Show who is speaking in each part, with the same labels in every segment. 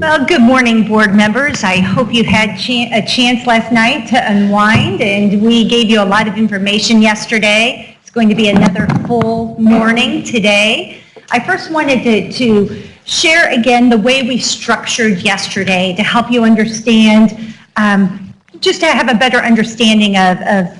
Speaker 1: Well, good morning, board members. I hope you had a chance last night to unwind, and we gave you a lot of information yesterday. It's going to be another full morning today. I first wanted to share again the way we structured yesterday to help you understand, just to have a better understanding of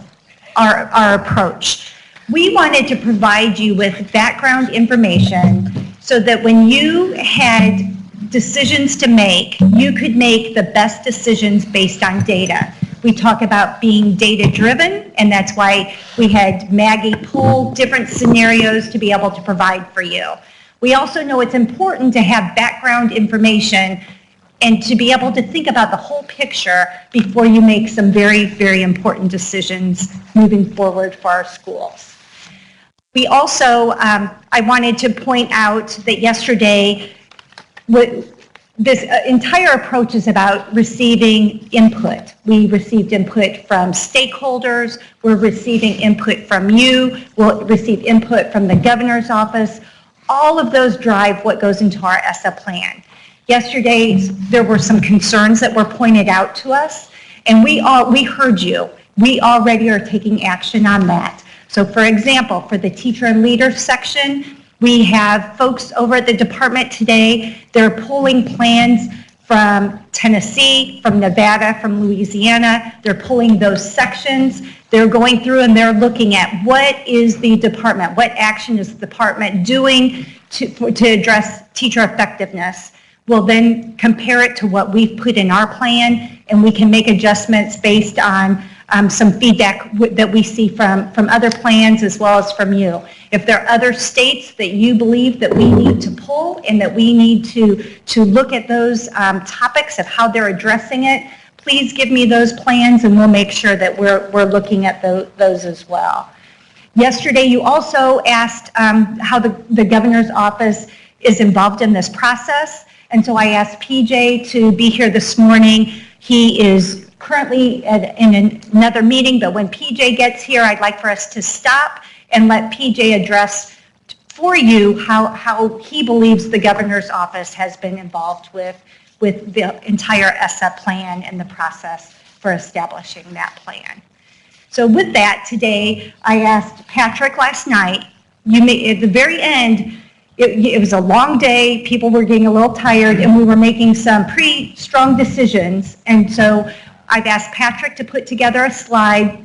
Speaker 1: our approach. We wanted to provide you with background information so that when you had decisions to make, you could make the best decisions based on data. We talk about being data-driven, and that's why we had Maggie pull different scenarios to be able to provide for you. We also know it's important to have background information and to be able to think about the whole picture before you make some very, very important decisions moving forward for our schools. We also, I wanted to point out that yesterday, this entire approach is about receiving input. We received input from stakeholders, we're receiving input from you, we'll receive input from the governor's office. All of those drive what goes into our ESSA plan. Yesterday, there were some concerns that were pointed out to us, and we heard you. We already are taking action on that. So for example, for the teacher and leader section, we have folks over at the department today. They're pulling plans from Tennessee, from Nevada, from Louisiana. They're pulling those sections. They're going through and they're looking at what is the department, what action is the department doing to address teacher effectiveness. We'll then compare it to what we've put in our plan, and we can make adjustments based on some feedback that we see from other plans as well as from you. If there are other states that you believe that we need to pull and that we need to look at those topics of how they're addressing it, please give me those plans and we'll make sure that we're looking at those as well. Yesterday you also asked how the governor's office is involved in this process, and so I asked PJ to be here this morning. He is currently in another meeting, but when PJ gets here, I'd like for us to stop and let PJ address for you how he believes the governor's office has been involved with the entire ESSA plan and the process for establishing that plan. So with that, today, I asked Patrick last night, at the very end, it was a long day, people were getting a little tired, and we were making some pretty strong decisions, and so I've asked Patrick to put together a slide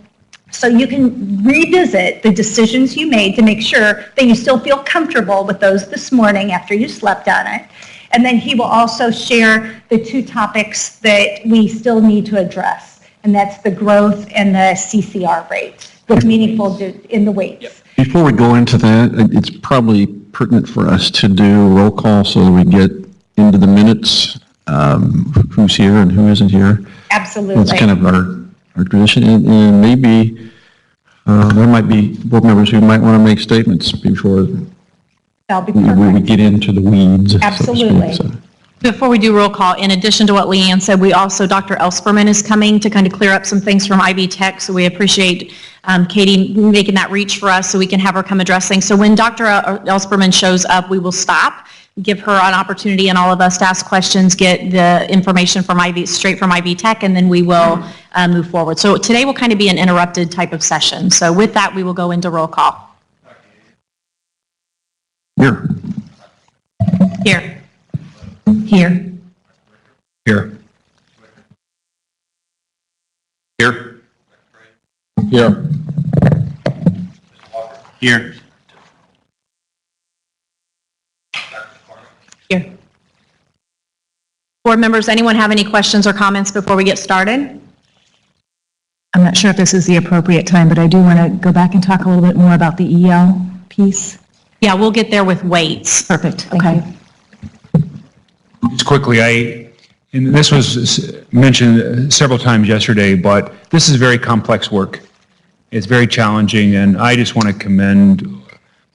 Speaker 1: so you can revisit the decisions you made to make sure that you still feel comfortable with those this morning after you slept on it. And then he will also share the two topics that we still need to address, and that's the growth and the CCR rate with meaningful in the weights.
Speaker 2: Before we go into that, it's probably pertinent for us to do roll call so that we get into the minutes, who's here and who isn't here.
Speaker 1: Absolutely.
Speaker 2: That's kind of our tradition, and maybe there might be board members who might want to make statements before we get into the weeds.
Speaker 1: Absolutely.
Speaker 2: So to speak, so.
Speaker 3: Before we do roll call, in addition to what Leanne said, we also, Dr. Elsperman is coming to kind of clear up some things from Ivy Tech, so we appreciate Katie making that reach for us so we can have her come addressing. So when Dr. Elsperman shows up, we will stop, give her an opportunity and all of us to ask questions, get the information from straight from Ivy Tech, and then we will move forward. So today will kind of be an interrupted type of session. So with that, we will go into roll call.
Speaker 2: Here.
Speaker 3: Here. Here.
Speaker 2: Here. Here. Here. Here.
Speaker 3: Here. Board members, anyone have any questions or comments before we get started?
Speaker 4: I'm not sure if this is the appropriate time, but I do want to go back and talk a little bit more about the EL piece.
Speaker 3: Yeah, we'll get there with weights.
Speaker 4: Perfect.
Speaker 3: Okay.
Speaker 5: Just quickly, and this was mentioned several times yesterday, but this is very complex work. It's very challenging, and I just want to commend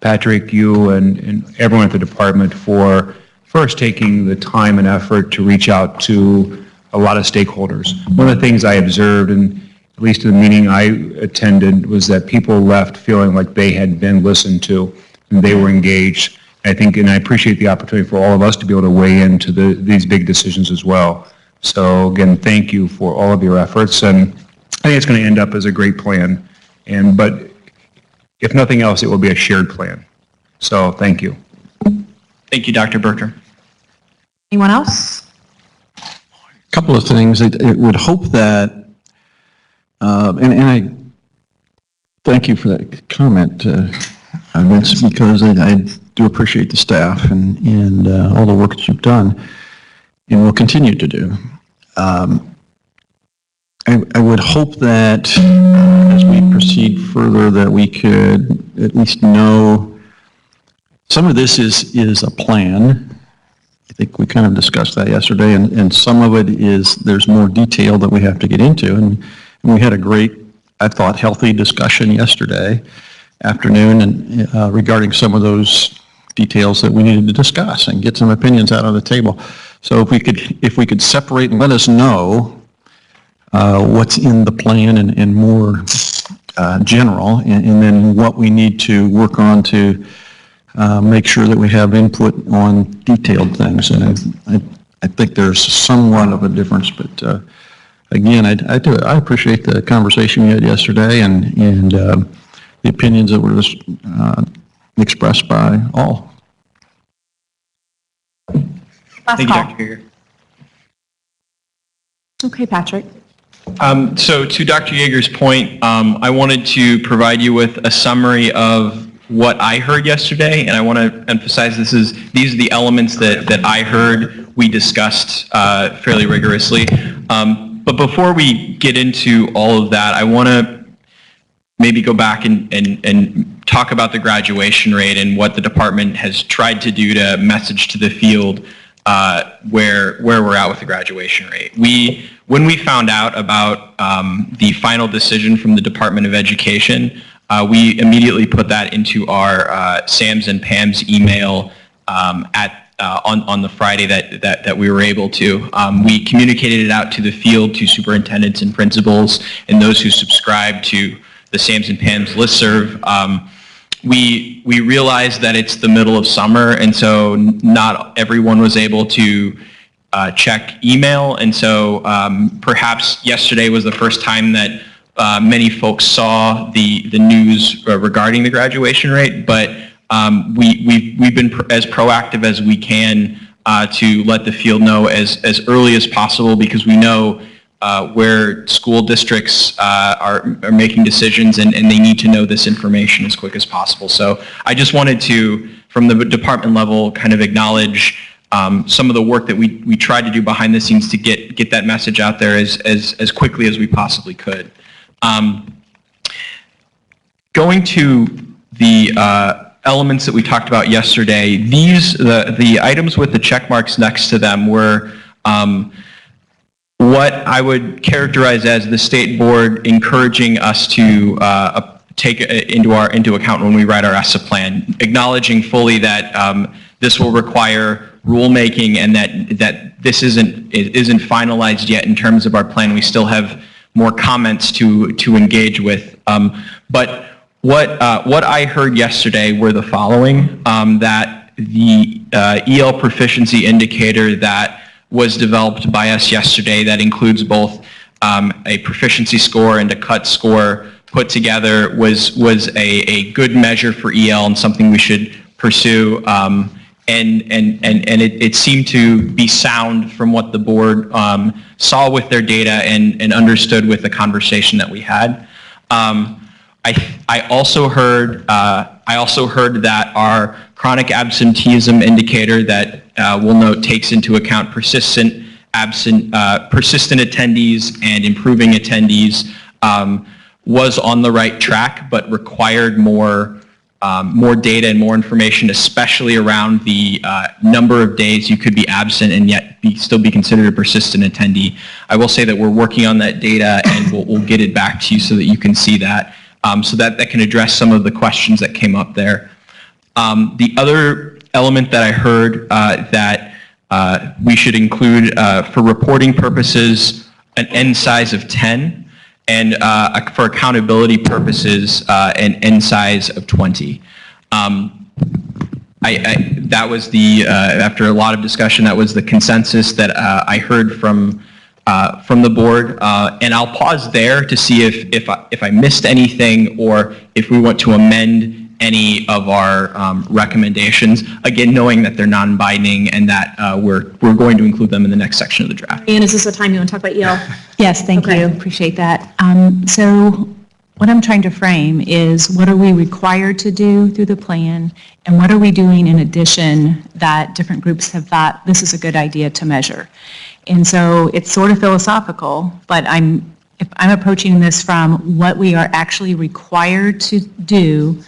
Speaker 5: Patrick, you, and everyone at the department for first taking the time and effort to reach out to a lot of stakeholders. One of the things I observed, and at least in the meeting I attended, was that people left feeling like they had been listened to and they were engaged. I think, and I appreciate the opportunity for all of us to be able to weigh into these big decisions as well. So again, thank you for all of your efforts, and I think it's going to end up as a great plan. But if nothing else, it will be a shared plan. So thank you.
Speaker 6: Thank you, Dr. Bertram.
Speaker 3: Anyone else?
Speaker 2: Couple of things. It would hope that, and I thank you for that comment, Vince, because I do appreciate the staff and all the work that you've done and will continue to do. I would hope that as we proceed further that we could at least know some of this is a plan. I think we kind of discussed that yesterday, and some of it is there's more detail that we have to get into. And we had a great, I thought, healthy discussion yesterday afternoon and regarding some of those details that we needed to discuss and get some opinions out on the table. So if we could separate and let us know what's in the plan and more general, and then what we need to work on to make sure that we have input on detailed things. And I think there's somewhat of a difference, but again, I appreciate the conversation we had yesterday and the opinions that were just expressed by all.
Speaker 3: Last
Speaker 6: Thank you,
Speaker 3: call.
Speaker 6: Dr. Yeager.
Speaker 3: Okay, Patrick.
Speaker 6: So to Dr. Yeager's point, I wanted to provide you with a summary of what I heard yesterday, and I want to emphasize these are the elements that I heard we discussed fairly rigorously. But before we get into all of that, I want to maybe go back and talk about the graduation rate and what the department has tried to do to message to the field where we're at with the graduation rate. When we found out about the final decision from the Department of Education, we immediately put that into our Sam's and Pam's email on the Friday that we were able to. We communicated it out to the field, to superintendents and principals, and those who subscribe to the Sam's and Pam's listserv. We realized that it's the middle of summer, and so not everyone was able to check email, and so perhaps yesterday was the first time that many folks saw the news regarding the graduation rate, but we've been as proactive as we can to let the field know as early as possible, because we know where school districts are making decisions, and they need to know this information as quick as possible. So I just wanted to, from the department level, kind of acknowledge some of the work that we tried to do behind the scenes to get that message out there as quickly as we possibly could. Going to the elements that we talked about yesterday, the items with the check marks next to them were what I would characterize as the state board encouraging us to take into account when we write our ESSA plan, acknowledging fully that this will require rulemaking and that this isn't finalized yet in terms of our plan. We still have more comments to engage with. But what I heard yesterday were the following, that the EL proficiency indicator that was developed by us yesterday, that includes both a proficiency score and a cut score put together, was a good measure for EL and something we should pursue. And it seemed to be sound from what the board saw with their data and understood with the conversation that we had. I also heard that our chronic absenteeism indicator that we'll note takes into account persistent attendees and improving attendees was on the right track, but required more data and more information, especially around the number of days you could be absent and yet still be considered a persistent attendee. I will say that we're working on that data, and we'll get it back to you so that you can see that, so that can address some of the questions that came up there. The other element that I heard that we should include for reporting purposes an N size of 10, and for accountability purposes, an N size of 20. that was the, after a lot of discussion, that was the consensus that I heard from the board. And I'll pause there to see if I missed anything or if we want to amend any of our recommendations, again, knowing that they're non-binding and that we're going to include them in the next section of the draft.
Speaker 3: And is this the time you want to talk about EL?
Speaker 4: Yes, thank
Speaker 3: Okay.
Speaker 4: you, appreciate that. So what I'm trying to frame is what are we required to do through the plan, and what are we doing in addition that different groups have thought this is a good idea to measure? And so it's sort of philosophical, but if I'm approaching this from what we are actually required to do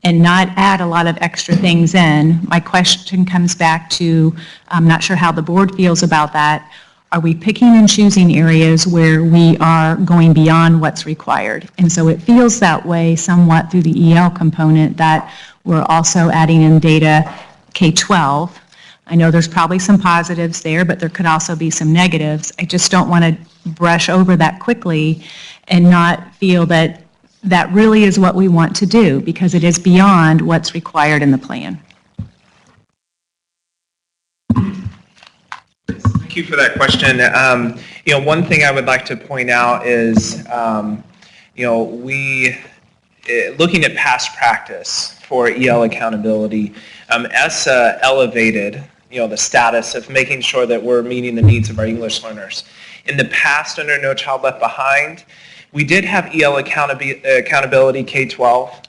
Speaker 4: and not add a lot of extra things in, my question comes back to, I'm not sure how the board feels about that. Are we picking and choosing areas where we are going beyond what's required? And so it feels that way somewhat through the EL component, that we're also adding in data K-12. I know there's probably some positives there, but there could also be some negatives. I just don't want to brush over that quickly and not feel that that really is what we want to do, because it is beyond what's required in the plan.
Speaker 7: Thank you for that question. One thing I would like to point out is, looking at past practice for EL accountability, ESSA elevated, the status of making sure that we're meeting the needs of our English learners. In the past, under No Child Left Behind, we did have EL accountability K-12.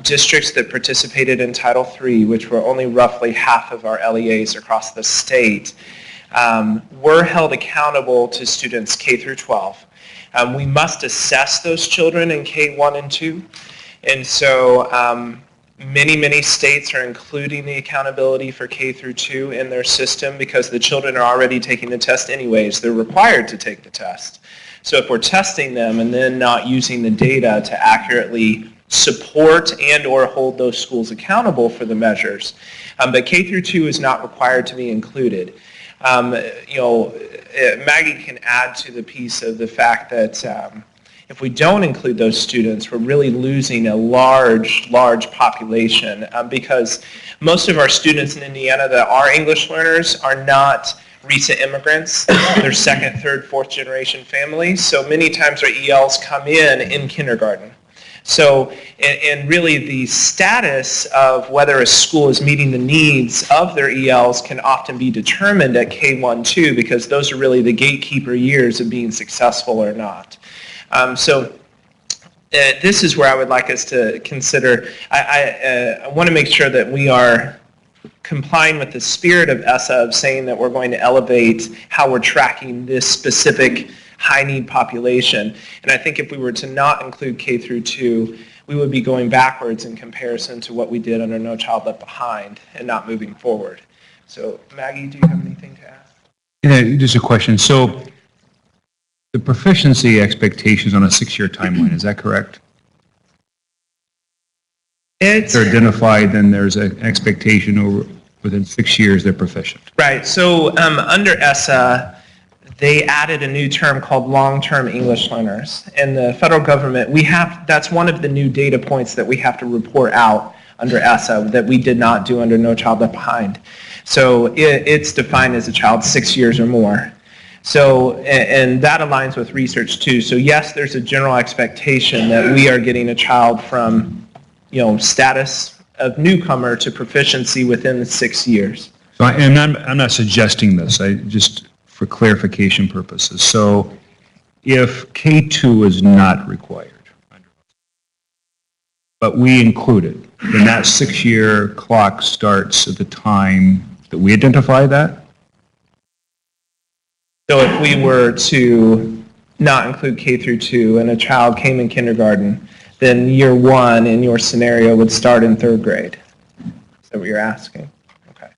Speaker 7: Districts that participated in Title III, which were only roughly half of our LEAs across the state, were held accountable to students K through 12. We must assess those children in K1 and 2. And so many states are including the accountability for K through 2 in their system because the children are already taking the test anyways. They're required to take the test. So if we're testing them and then not using the data to accurately support and or hold those schools accountable for the measures, but K through 2 is not required to be included. Maggie can add to the piece of the fact that if we don't include those students, we're really losing a large population because most of our students in Indiana that are English learners are not recent immigrants. They're second, third, fourth generation families. So many times our ELs come in kindergarten. So, and really the status of whether a school is meeting the needs of their ELs can often be determined at K1, 2 because those are really the gatekeeper years of being successful or not. This is where I would like us to consider, I want to make sure that we are complying with the spirit of ESSA of saying that we're going to elevate how we're tracking this specific high-need population. And I think if we were to not include K through 2, we would be going backwards in comparison to what we did under No Child Left Behind and not moving forward. So Maggie, do you have anything to add?
Speaker 5: Yeah, just a question. So the proficiency expectations on a 6-year timeline, is that correct? If they're identified, then there's an expectation over within 6 years they're proficient.
Speaker 7: Right. So under ESSA, they added a new term called long-term English learners. And the federal government, that's one of the new data points that we have to report out under ESSA that we did not do under No Child Left Behind. So it's defined as a child 6 years or more. So, and that aligns with research too. So yes, there's a general expectation that we are getting a child from, status of newcomer to proficiency within the 6 years.
Speaker 5: So I'm not suggesting this, just for clarification purposes. So if K2 is not required, but we include it, then that 6-year clock starts at the time that we identify that?
Speaker 7: So if we were to not include K through 2 and a child came in kindergarten, then year 1 in your scenario would start in 3rd grade. Is that what you're asking? Okay.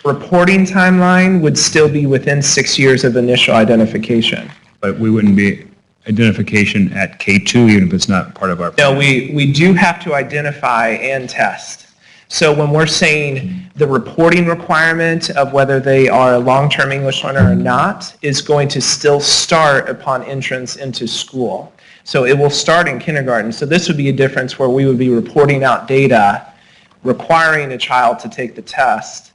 Speaker 7: Reporting timeline would still be within 6 years of initial identification.
Speaker 5: But we wouldn't be identification at K2 even if it's not part of our plan.
Speaker 7: No, we do have to identify and test. So when we're saying the reporting requirement of whether they are a long-term English learner or not is going to still start upon entrance into school. So it will start in kindergarten. So this would be a difference where we would be reporting out data requiring a child to take the test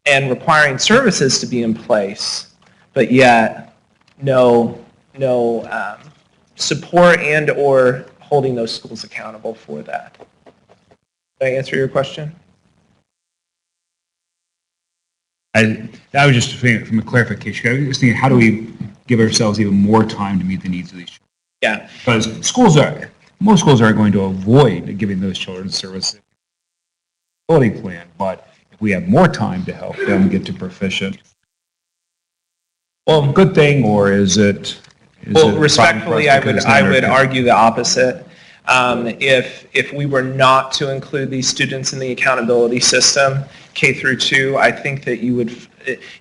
Speaker 7: and requiring services to be in place, but yet no support and or holding those schools accountable for that. Did I answer your question?
Speaker 5: I was just thinking from a clarification. I was just thinking, how do we give ourselves even more time to meet the needs of these children?
Speaker 7: Yeah.
Speaker 5: Because most schools aren't going to avoid giving those children services plan, but if we have more time to help them get to proficient, well, good thing, or is it?
Speaker 7: Well, respectfully, I would argue the opposite. If we were not to include these students in the accountability system, K through 2, I think that you would,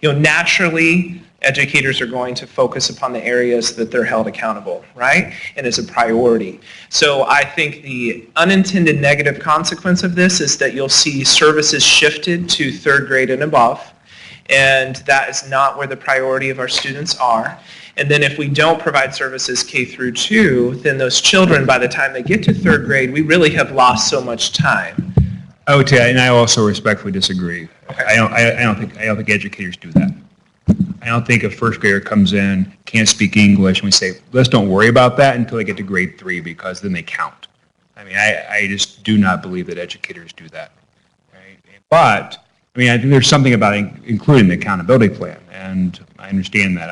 Speaker 7: naturally, educators are going to focus upon the areas that they're held accountable, right? And as a priority. So I think the unintended negative consequence of this is that you'll see services shifted to 3rd grade and above, and that is not where the priority of our students are. And then if we don't provide services K through 2, then those children, by the time they get to 3rd grade, we really have lost so much time.
Speaker 5: Okay, and I also respectfully disagree.
Speaker 7: Okay.
Speaker 5: I don't think educators do that. I don't think a first grader comes in, can't speak English, and we say, let's don't worry about that until they get to grade 3, because then they count. I mean, I just do not believe that educators do that. Right? But, I mean, I think there's something about including the accountability plan, and I understand that.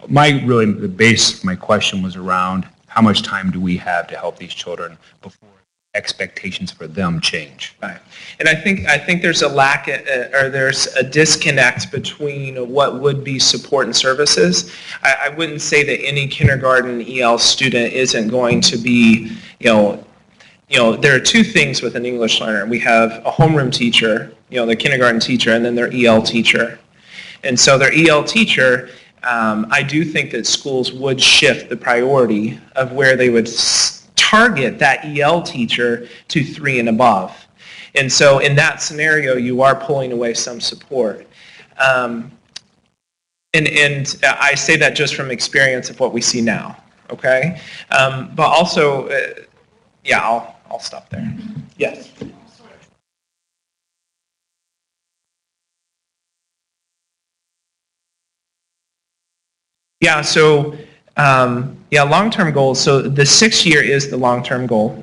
Speaker 5: The base of my question was around how much time do we have to help these children before expectations for them change.
Speaker 7: Right. And I think there's a lack or there's a disconnect between what would be support and services. I wouldn't say that any kindergarten EL student isn't going to be, there are two things with an English learner. We have a homeroom teacher, the kindergarten teacher, and then their EL teacher. And so their EL teacher, I do think that schools would shift the priority of where they would target that EL teacher to 3 and above. And so in that scenario, you are pulling away some support. And I say that just from experience of what we see now, okay? But also, I'll stop there. Yes? Yeah, so long-term goals. So the 6th year is the long-term goal,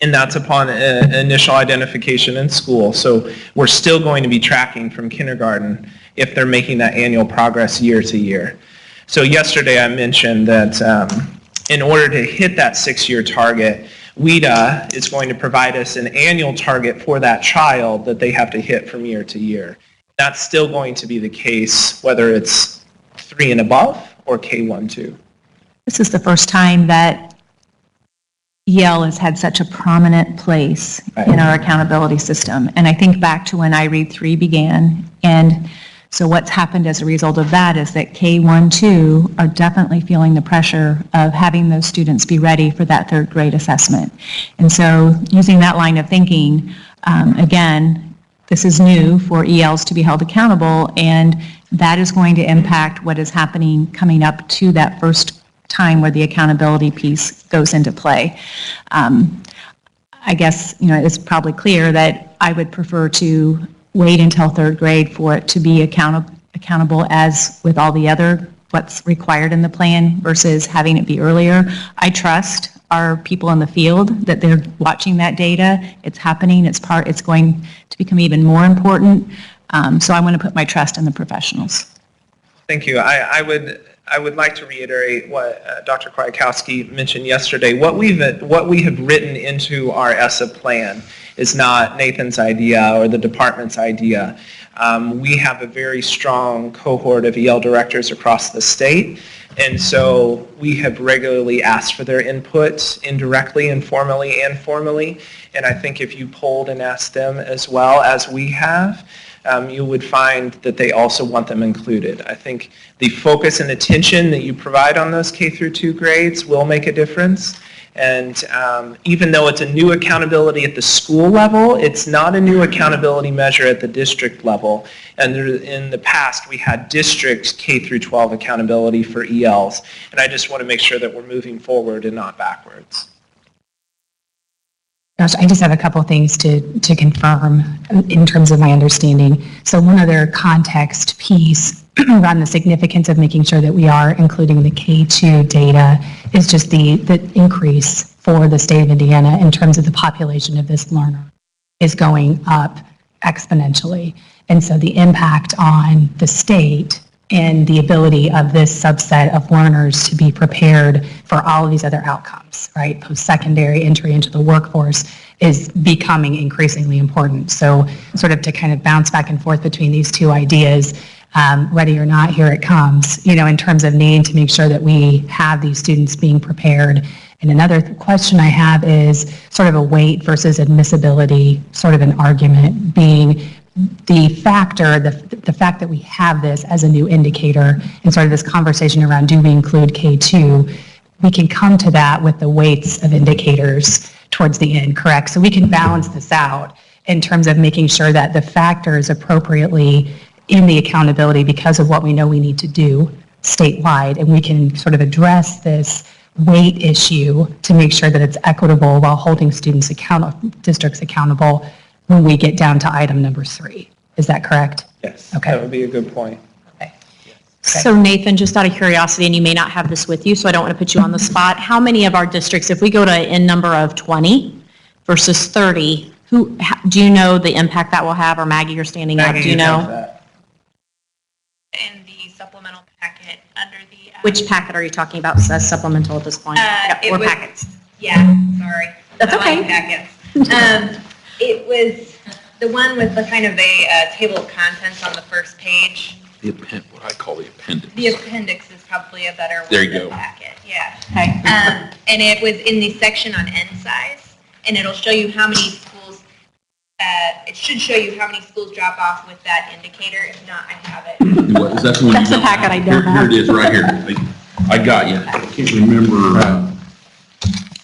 Speaker 7: and that's upon initial identification in school. So we're still going to be tracking from kindergarten if they're making that annual progress year to year. So yesterday I mentioned that in order to hit that 6-year target, WIDA is going to provide us an annual target for that child that they have to hit from year to year. That's still going to be the case whether it's 3 and above or K1-2.
Speaker 4: This is the first time that EL has had such a prominent place in our accountability system. And I think back to when I Read 3 began. And so what's happened as a result of that is that K1-2 are definitely feeling the pressure of having those students be ready for that 3rd grade assessment. And so using that line of thinking, again, this is new for ELs to be held accountable, and that is going to impact what is happening coming up to that first time where the accountability piece goes into play. I guess, it's probably clear that I would prefer to wait until 3rd grade for it to be accountable as with all the other what's required in the plan versus having it be earlier. I trust our people in the field that they're watching that data. It's happening. It's going to become even more important. So I want to put my trust in the professionals.
Speaker 7: Thank you. I would like to reiterate what Dr. Kwiatkowski mentioned yesterday. What we have written into our ESSA plan is not Nathan's idea or the department's idea. We have a very strong cohort of EL directors across the state, and so we have regularly asked for their input indirectly, informally, and formally. And I think if you polled and asked them as well as we have, you would find that they also want them included. I think the focus and attention that you provide on those K through 2 grades will make a difference. And even though it's a new accountability at the school level, it's not a new accountability measure at the district level. And in the past, we had district K through 12 accountability for ELs. And I just want to make sure that we're moving forward and not backwards.
Speaker 4: Gosh, I just have a couple things to confirm in terms of my understanding. So one other context piece around the significance of making sure that we are including the K-2 data is just the increase for the state of Indiana in terms of the population of this learner is going up exponentially. And so the impact on the state and the ability of this subset of learners to be prepared for all of these other outcomes, right? Post-secondary entry into the workforce is becoming increasingly important. So sort of to kind of bounce back and forth between these two ideas, ready or not, here it comes, in terms of needing to make sure that we have these students being prepared. And another question I have is sort of a weight versus admissibility, sort of an argument being the factor, the fact that we have this as a new indicator and sort of this conversation around do we include K2, we can come to that with the weights of indicators towards the end, correct? So we can balance this out in terms of making sure that the factor is appropriately in the accountability because of what we know we need to do statewide, and we can sort of address this weight issue to make sure that it's equitable while holding students districts accountable when we get down to item number 3. Is that correct?
Speaker 7: Yes,
Speaker 4: Okay.
Speaker 7: that would be a good point.
Speaker 4: Okay.
Speaker 3: So Nathan, just out of curiosity, and you may not have this with you, so I don't want to put you on the spot, how many of our districts, if we go to an N number of 20 versus 30, do you know the impact that will have, or Maggie, you're standing up, do you know?
Speaker 8: In the supplemental packet under the.
Speaker 3: Which packet are you talking about says supplemental at this point?
Speaker 8: It
Speaker 3: Or
Speaker 8: was-
Speaker 3: packets?
Speaker 8: Yeah, sorry.
Speaker 3: That's
Speaker 8: I like
Speaker 3: okay.
Speaker 8: packets. It was the one with the kind of a table of contents on the first page.
Speaker 9: What I call the appendix.
Speaker 8: The appendix is probably a better word
Speaker 9: There you
Speaker 8: than
Speaker 9: go.
Speaker 8: packet, yeah.
Speaker 3: Okay.
Speaker 8: And it was in the section on N size, and it'll show you how many schools, it should show you how many schools drop off with that indicator. If not, I have it.
Speaker 9: What, is that the one
Speaker 3: That's
Speaker 9: you
Speaker 3: the
Speaker 9: don't
Speaker 3: packet I
Speaker 9: have?
Speaker 3: don't
Speaker 9: Here it is, right here. I got you. I can't remember.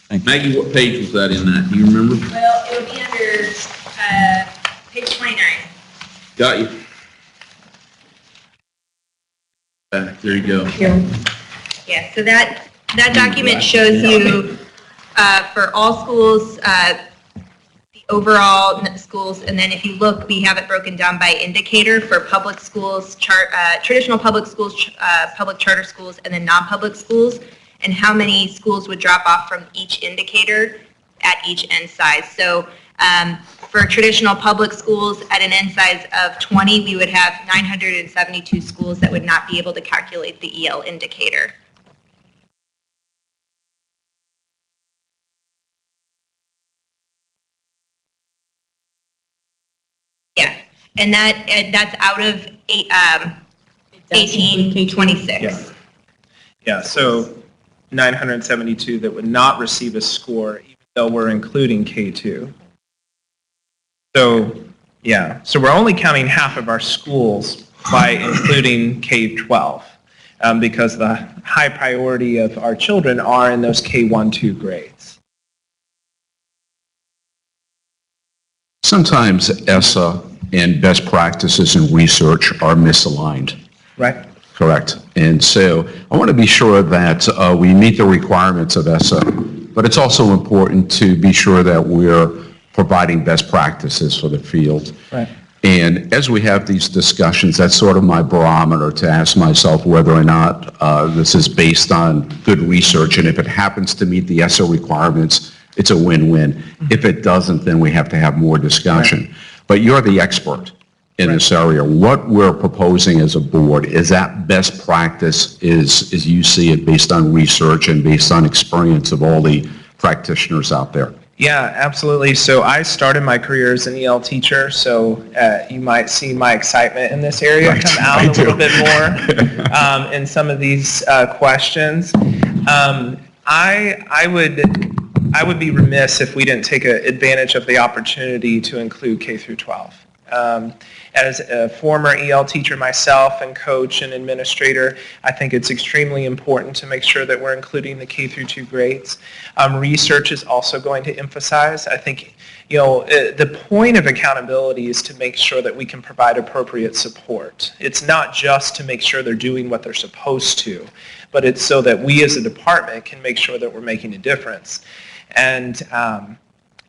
Speaker 2: Thank you.
Speaker 9: Maggie, what page was that in that? Do you remember?
Speaker 8: Well, it would be under page 29.
Speaker 9: Got you. There you go.
Speaker 8: Yeah, so that document shows you for all schools, the overall schools, and then if you look, we have it broken down by indicator for public schools, traditional public schools, public charter schools, and then non-public schools, and how many schools would drop off from each indicator at each N size. So for traditional public schools at an N size of 20, we would have 972 schools that would not be able to calculate the EL indicator. Yeah, and that's out of 1826.
Speaker 7: Yeah. Yeah, so 972 that would not receive a score, even though we're including K2. So, yeah, so we're only counting half of our schools by including K-12 because the high priority of our children are in those K-1-2 grades.
Speaker 10: Sometimes ESSA and best practices in research are misaligned.
Speaker 7: Right?
Speaker 10: Correct. And so I want to be sure that we meet the requirements of ESSA, but it's also important to be sure that we're providing best practices for the field.
Speaker 7: Right.
Speaker 10: And as we have these discussions, that's sort of my barometer to ask myself whether or not this is based on good research. And if it happens to meet the ESSA requirements, it's a win-win. If it doesn't, then we have to have more discussion. Right. But you're the expert in this area. What we're proposing as a board, is that best practice as you see it based on research and based on experience of all the practitioners out there?
Speaker 7: Yeah, absolutely. So I started my career as an EL teacher, so you might see my excitement in this area come out a little bit more in some of these questions. I would be remiss if we didn't take advantage of the opportunity to include K through 12. As a former EL teacher myself and coach and administrator, I think it's extremely important to make sure that we're including the K through 2 grades. Research is also going to emphasize. I think, the point of accountability is to make sure that we can provide appropriate support. It's not just to make sure they're doing what they're supposed to, but it's so that we as a department can make sure that we're making a difference. And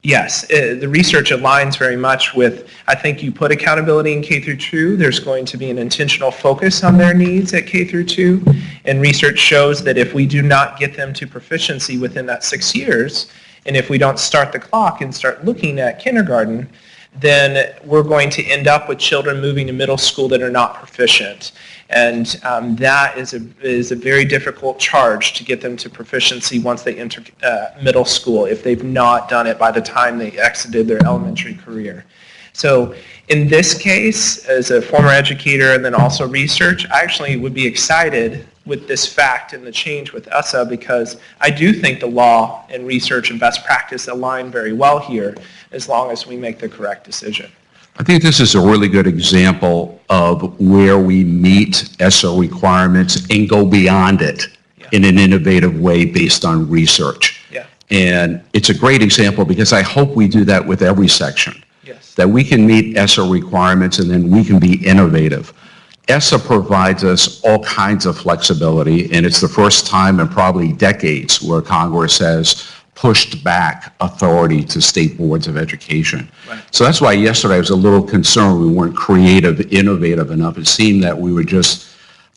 Speaker 7: Yes, the research aligns very much with, I think you put accountability in K through 2, there's going to be an intentional focus on their needs at K through 2, and research shows that if we do not get them to proficiency within that 6 years, and if we don't start the clock and start looking at kindergarten, then we're going to end up with children moving to middle school that are not proficient. And that is a very difficult charge to get them to proficiency once they enter middle school if they've not done it by the time they exited their elementary career. So in this case, as a former educator and then also research, I actually would be excited with this fact and the change with ESSA because I do think the law and research and best practice align very well here as long as we make the correct decision.
Speaker 10: I think this is a really good example of where we meet ESSA requirements and go beyond it in an innovative way based on research.
Speaker 7: Yeah.
Speaker 10: And it's a great example because I hope we do that with every section.
Speaker 7: Yes.
Speaker 10: That we can meet ESSA requirements and then we can be innovative. ESSA provides us all kinds of flexibility, and it's the first time in probably decades where Congress has pushed back authority to state boards of education.
Speaker 7: Right.
Speaker 10: So that's why yesterday I was a little concerned we weren't creative, innovative enough. It seemed that we were just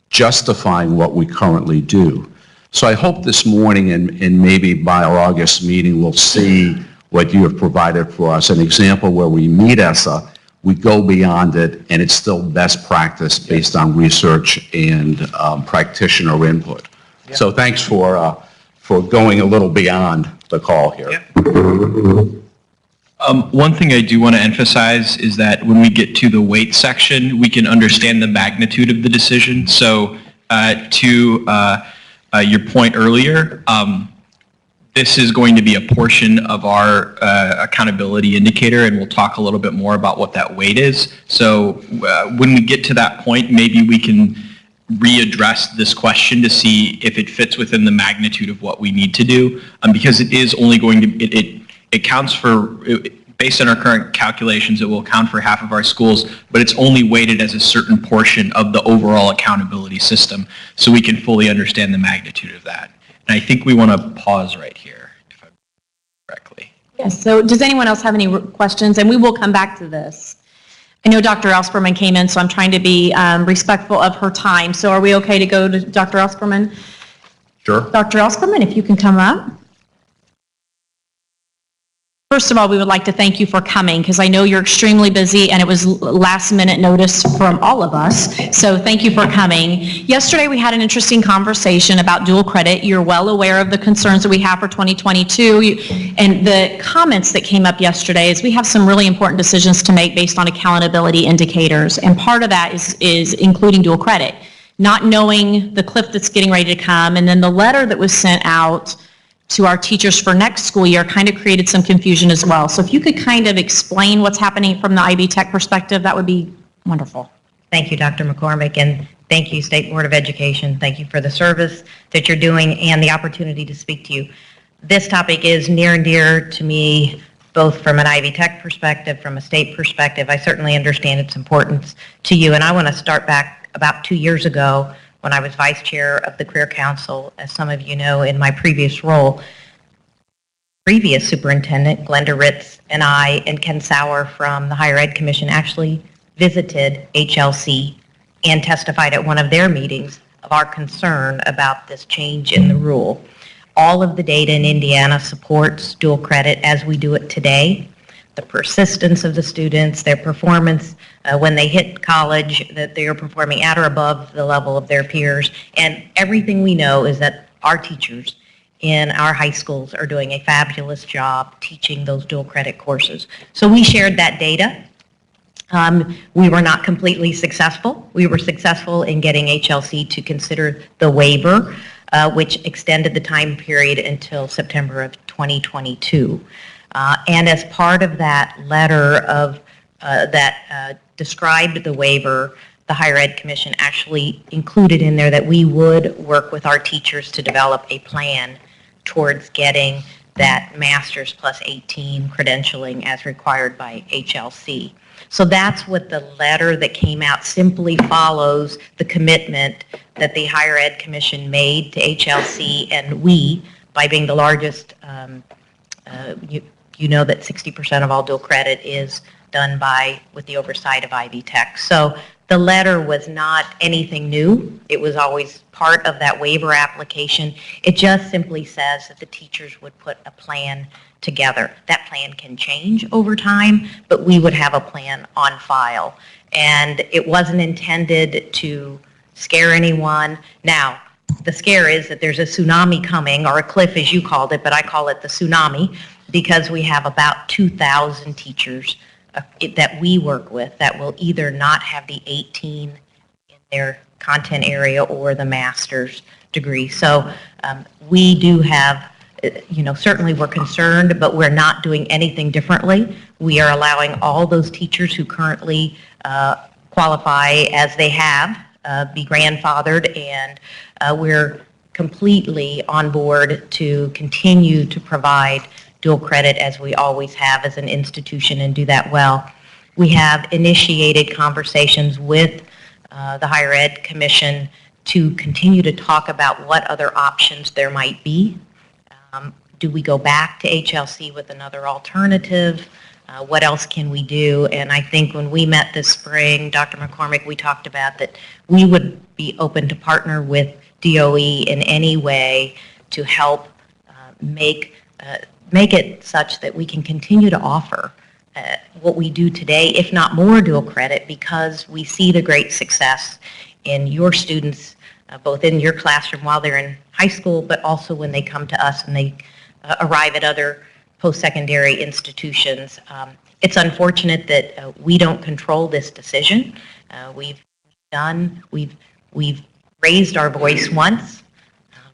Speaker 10: justifying what we currently do. So I hope this morning and maybe by our August meeting we'll see what you have provided for us, an example where we meet ESSA, we go beyond it, and it's still best practice based on research and practitioner input.
Speaker 7: Yeah.
Speaker 10: So thanks for going a little beyond the call here.
Speaker 7: Yeah.
Speaker 6: One thing I do want to emphasize is that when we get to the weight section, we can understand the magnitude of the decision. So to your point earlier, this is going to be a portion of our accountability indicator, and we'll talk a little bit more about what that weight is. So when we get to that point, maybe we can readdress this question to see if it fits within the magnitude of what we need to do, because it is only going to, it counts for, based on our current calculations, it will account for half of our schools, but it's only weighted as a certain portion of the overall accountability system, so we can fully understand the magnitude of that. And I think we want to pause right here, if I'm correctly.
Speaker 3: Yes, so does anyone else have any questions? And we will come back to this. I know Dr. Elsperman came in, so I'm trying to be respectful of her time. So are we okay to go to Dr. Elsperman?
Speaker 10: Sure.
Speaker 3: Dr. Elsperman, if you can come up. First of all, we would like to thank you for coming because I know you're extremely busy and it was last minute notice from all of us. So thank you for coming. Yesterday we had an interesting conversation about dual credit. You're well aware of the concerns that we have for 2022 and the comments that came up yesterday is we have some really important decisions to make based on accountability indicators. And part of that is including dual credit, not knowing the cliff that's getting ready to come. And then the letter that was sent out to our teachers for next school year kind of created some confusion as well. So if you could kind of explain what's happening from the IB Tech perspective, that would be wonderful.
Speaker 1: Thank you, Dr. McCormick, and thank you, State Board of Education. Thank you for the service that you're doing and the opportunity to speak to you. This topic is near and dear to me, both from an Ivy Tech perspective, from a state perspective. I certainly understand its importance to you, and I want to start back about 2 years ago when I was vice chair of the Career Council. As some of you know, in my previous role, previous superintendent, Glenda Ritz, and I, and Ken Sauer from the Higher Ed Commission actually visited HLC and testified at one of their meetings of our concern about this change in the rule. All of the data in Indiana supports dual credit as we do it today. The persistence of the students, their performance when they hit college, that they are performing at or above the level of their peers. And everything we know is that our teachers in our high schools are doing a fabulous job teaching those dual credit courses. So we shared that data. We were not completely successful. We were successful in getting HLC to consider the waiver, which extended the time period until September of 2022. And as part of that letter of that described the waiver, the Higher Ed Commission actually included in there that we would work with our teachers to develop a plan towards getting that master's plus 18 credentialing as required by HLC. So that's what the letter that came out simply follows the commitment that the Higher Ed Commission made to HLC, and we, by being the largest
Speaker 11: you know that 60% of all dual credit is done with the oversight of Ivy Tech. So the letter was not anything new. It was always part of that waiver application. It just simply says that the teachers would put a plan together. That plan can change over time, but we would have a plan on file. And it wasn't intended to scare anyone. Now, the scare is that there's a tsunami coming, or a cliff as you called it, but I call it the tsunami, because we have about 2,000 teachers that we work with that will either not have the 18 in their content area or the master's degree. So we do have, certainly we're concerned, but we're not doing anything differently. We are allowing all those teachers who currently qualify as they have be grandfathered, and we're completely on board to continue to provide dual credit as we always have as an institution and do that well. We have initiated conversations with the Higher Ed Commission to continue to talk about what other options there might be. Do we go back to HLC with another alternative? What else can we do? And I think when we met this spring, Dr. McCormick, we talked about that we would be open to partner with DOE in any way to help make it such that we can continue to offer what we do today, if not more dual credit, because we see the great success in your students, both in your classroom while they're in high school, but also when they come to us and they arrive at other post-secondary institutions. It's unfortunate that we don't control this decision. We've raised our voice once.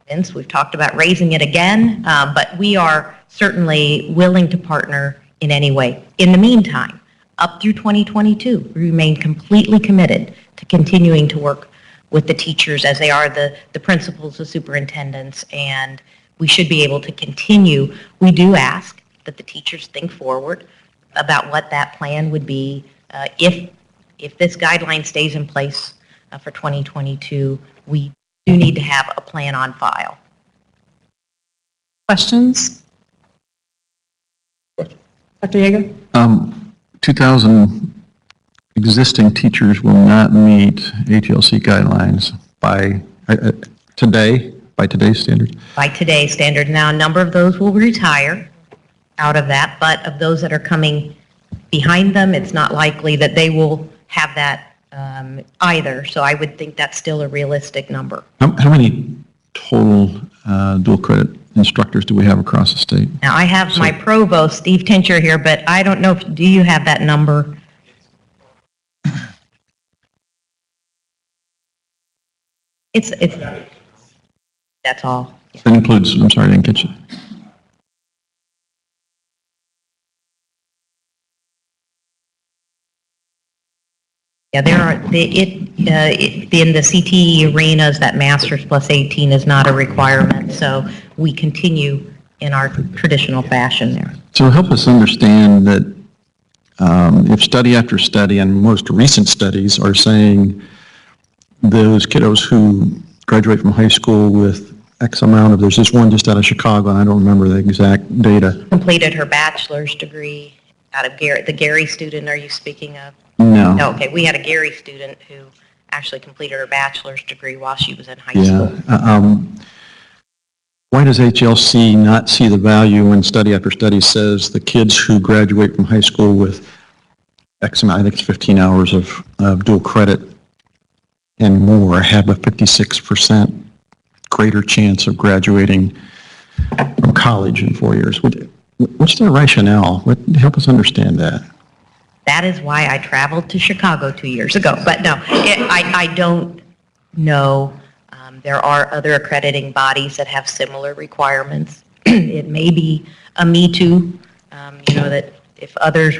Speaker 11: Vince, we've talked about raising it again, but we are certainly willing to partner in any way. In the meantime, up through 2022, we remain completely committed to continuing to work with the teachers as they are the principals, the superintendents, and we should be able to continue. We do ask that the teachers think forward about what that plan would be if this guideline stays in place for 2022. We do need to have a plan on file.
Speaker 3: Questions? Dr. Yeager?
Speaker 2: 2,000 existing teachers will not meet HLC guidelines by today's standards?
Speaker 11: By today's standard. Now, a number of those will retire out of that, but of those that are coming behind them, it's not likely that they will have that either. So I would think that's still a realistic number.
Speaker 2: How many total dual credit instructors do we have across the state?
Speaker 11: Now, I have my provost, Steve Tincher, here, but I don't know do you have that number? It's that's all.
Speaker 2: That includes, I'm sorry, I didn't get you.
Speaker 11: Yeah, there are, in the CTE arenas, that master's plus 18 is not a requirement, so we continue in our traditional fashion there.
Speaker 2: So help us understand that if study after study, and most recent studies are saying those kiddos who graduate from high school with X amount of, there's this one just out of Chicago, and I don't remember the exact data.
Speaker 11: Completed her bachelor's degree out of the Gary student, are you speaking of?
Speaker 2: No.
Speaker 11: No, okay, we had a Gary student who actually completed her bachelor's degree while she was in high school.
Speaker 2: Why does HLC not see the value when study after study says the kids who graduate from high school with X amount, I think it's 15 hours of dual credit and more, have a 56% greater chance of graduating from college in 4 years? What's their rationale? Help us understand that.
Speaker 11: That is why I traveled to Chicago 2 years ago. But no, I don't know. There are other accrediting bodies that have similar requirements. It may be a Me Too, that if other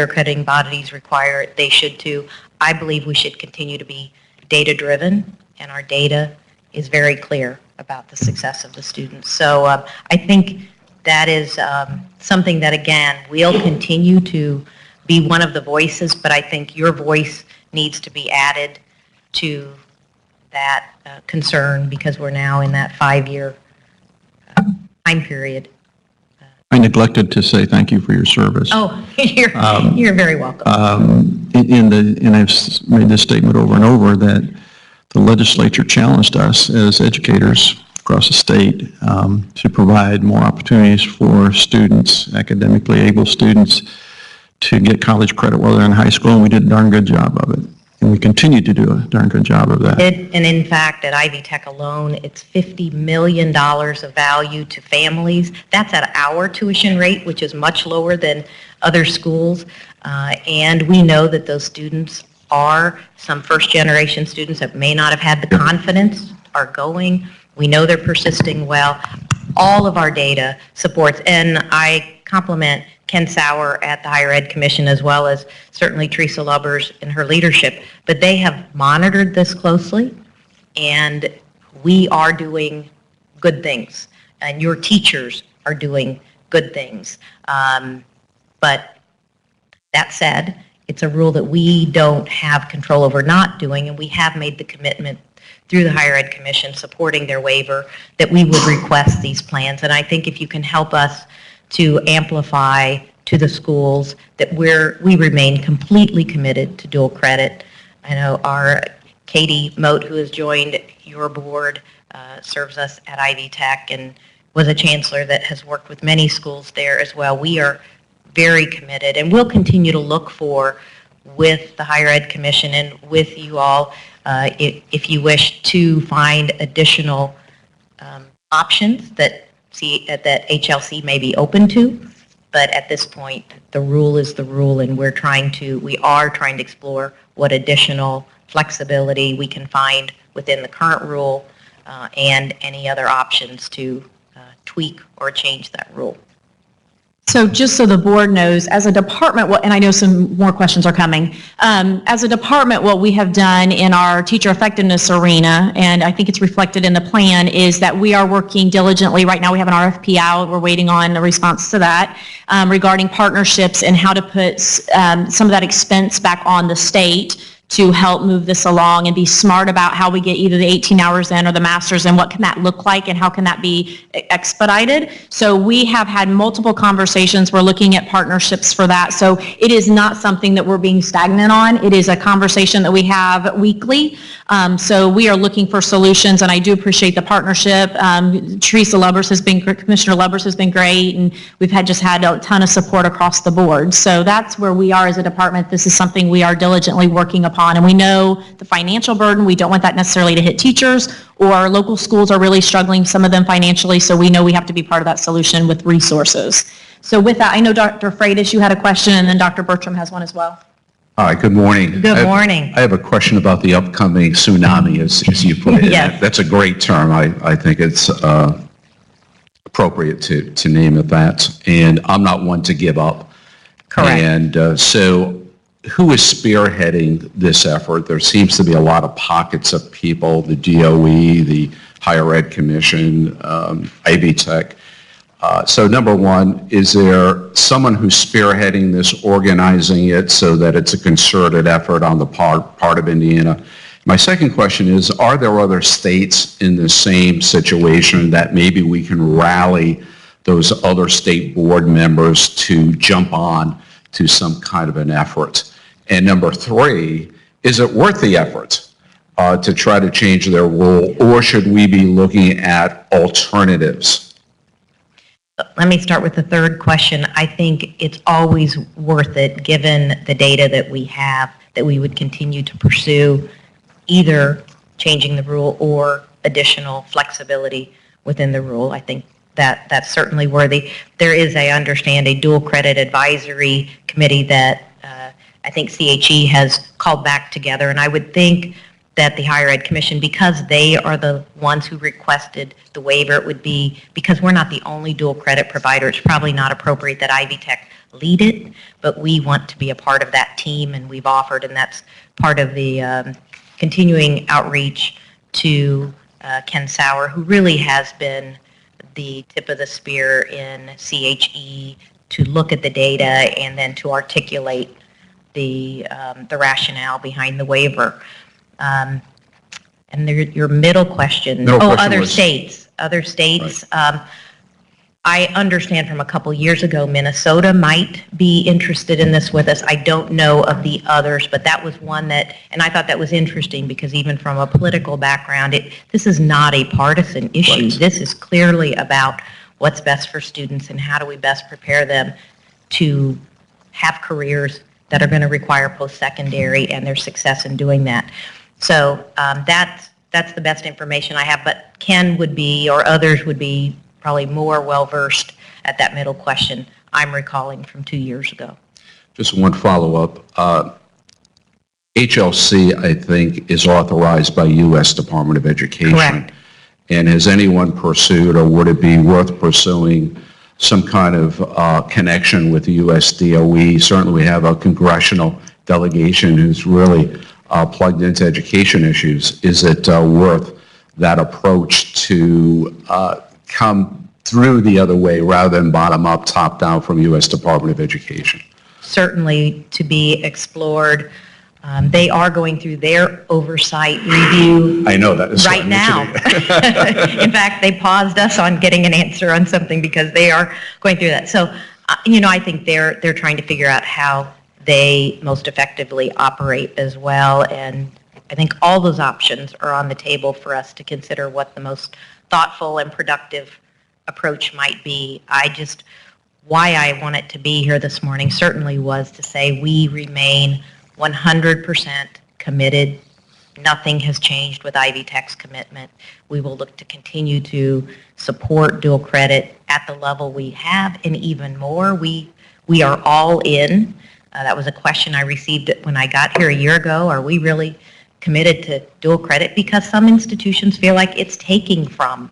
Speaker 11: accrediting bodies require it, they should too. I believe we should continue to be data-driven, and our data is very clear about the success of the students. So I think that is something that, again, we'll continue to be one of the voices, but I think your voice needs to be added to that concern, because we're now in that 5-year time period
Speaker 2: I neglected to say thank you for your service.
Speaker 11: Oh, you're very welcome.
Speaker 2: And I've made this statement over and over, that the legislature challenged us as educators across the state to provide more opportunities for students, academically able students, to get college credit while they're in high school, and we did a darn good job of it. And we continue to do a darn good job of that.
Speaker 11: And in fact, at Ivy Tech alone, it's $50 million of value to families. That's at our tuition rate, which is much lower than other schools. And we know that those students are some first-generation students that may not have had the confidence, are going. We know they're persisting well. All of our data supports, and I compliment Ken Sauer at the Higher Ed Commission, as well as certainly Teresa Lubbers in her leadership, but they have monitored this closely, and we are doing good things, and your teachers are doing good things. But that said, it's a rule that we don't have control over not doing, and we have made the commitment through the Higher Ed Commission supporting their waiver that we would request these plans. And I think if you can help us to amplify to the schools that we remain completely committed to dual credit. I know our Katie Moat, who has joined your board, serves us at Ivy Tech and was a chancellor that has worked with many schools there as well. We are very committed, and we'll continue to look for, with the Higher Ed Commission and with you all, if you wish to find additional options that HLC may be open to. But at this point, the rule is the rule, and we are trying to explore what additional flexibility we can find within the current rule and any other options to tweak or change that rule.
Speaker 3: So just so the board knows, as a department, and I know some more questions are coming, as a department, what we have done in our teacher effectiveness arena, and I think it's reflected in the plan, is that we are working diligently. Right now we have an RFP out. We're waiting on a response to that regarding partnerships and how to put some of that expense back on the state to help move this along and be smart about how we get either the 18 hours in or the masters, and what can that look like and how can that be expedited. So we have had multiple conversations. We're looking at partnerships for that. So it is not something that we're being stagnant on. It is a conversation that we have weekly. So we are looking for solutions, and I do appreciate the partnership. Teresa Lubbers Commissioner Lubbers has been great, and we've just had a ton of support across the board. So that's where we are as a department. This is something we are diligently working upon. And we know the financial burden. We don't want that necessarily to hit teachers, or local schools are really struggling, some of them financially, so we know we have to be part of that solution with resources. So with that, I know Dr. Freitas, you had a question, and then Dr. Bertram has one as well.
Speaker 10: Hi, good morning.
Speaker 11: Good morning.
Speaker 10: I have a question about the upcoming tsunami, as you put it.
Speaker 11: Yes.
Speaker 10: That's a great term. I think it's appropriate to name it that. And I'm not one to give up.
Speaker 11: Correct.
Speaker 10: And so who is spearheading this effort? There seems to be a lot of pockets of people, the DOE, the Higher Ed Commission, Ivy Tech. So number one, is there someone who's spearheading this, organizing it so that it's a concerted effort on the part of Indiana? My second question is, are there other states in the same situation that maybe we can rally those other state board members to jump on to some kind of an effort? And number three, is it worth the effort to try to change their rule, or should we be looking at alternatives?
Speaker 11: Let me start with the third question. I think it's always worth it, given the data that we have, that we would continue to pursue either changing the rule or additional flexibility within the rule. I think that's certainly worthy. There is, I understand, a dual credit advisory committee that I think CHE has called back together, and I would think that the Higher Ed Commission, because they are the ones who requested the waiver, it would be, because we're not the only dual credit provider, it's probably not appropriate that Ivy Tech lead it, but we want to be a part of that team, and we've offered, and that's part of the continuing outreach to Ken Sauer, who really has been the tip of the spear in CHE to look at the data and then to articulate the rationale behind the waiver. And your middle question, other states. I understand from a couple years ago, Minnesota might be interested in this with us. I don't know of the others, but that was one that, and I thought that was interesting because even from a political background, this is not a partisan issue.
Speaker 2: Right.
Speaker 11: This is clearly about what's best for students and how do we best prepare them to have careers that are going to require post-secondary and their success in doing that. So that's the best information I have, but Ken would be, or others would be, probably more well-versed at that middle question I'm recalling from 2 years ago.
Speaker 10: Just one follow-up. HLC, I think, is authorized by U.S. Department of Education.
Speaker 11: Correct.
Speaker 10: And has anyone pursued, or would it be worth pursuing, some kind of connection with the U.S. DOE? Certainly we have a congressional delegation who's really plugged into education issues. Is it worth that approach to come through the other way rather than bottom up, top down from U.S. Department of Education?
Speaker 11: Certainly to be explored. They are going through their oversight review.
Speaker 10: I know that.
Speaker 11: Right now. In fact, they paused us on getting an answer on something because they are going through that. So, I think they're trying to figure out how they most effectively operate as well. And I think all those options are on the table for us to consider what the most thoughtful and productive approach might be. Why I wanted to be here this morning certainly was to say we remain 100% committed. Nothing has changed with Ivy Tech's commitment. We will look to continue to support dual credit at the level we have and even more. We are all in. That was a question I received when I got here a year ago. Are we really committed to dual credit? Because some institutions feel like it's taking from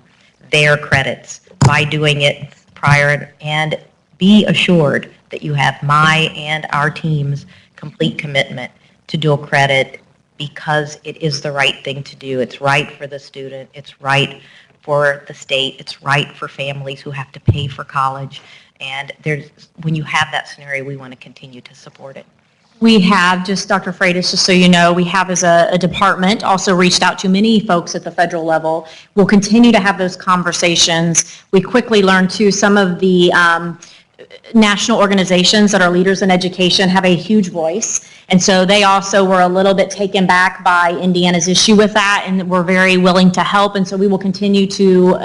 Speaker 11: their credits by doing it prior, and be assured that you have my and our team's complete commitment to dual credit because it is the right thing to do. It's right for the student, it's right for the state, it's right for families who have to pay for college, and when you have that scenario, we want to continue to support it.
Speaker 3: We have, just Dr. Freitas, just so you know, we have as a department also reached out to many folks at the federal level. We'll continue to have those conversations. We quickly learned too, some of the national organizations that are leaders in education have a huge voice. And so they also were a little bit taken back by Indiana's issue with that, and we're very willing to help. And so we will continue to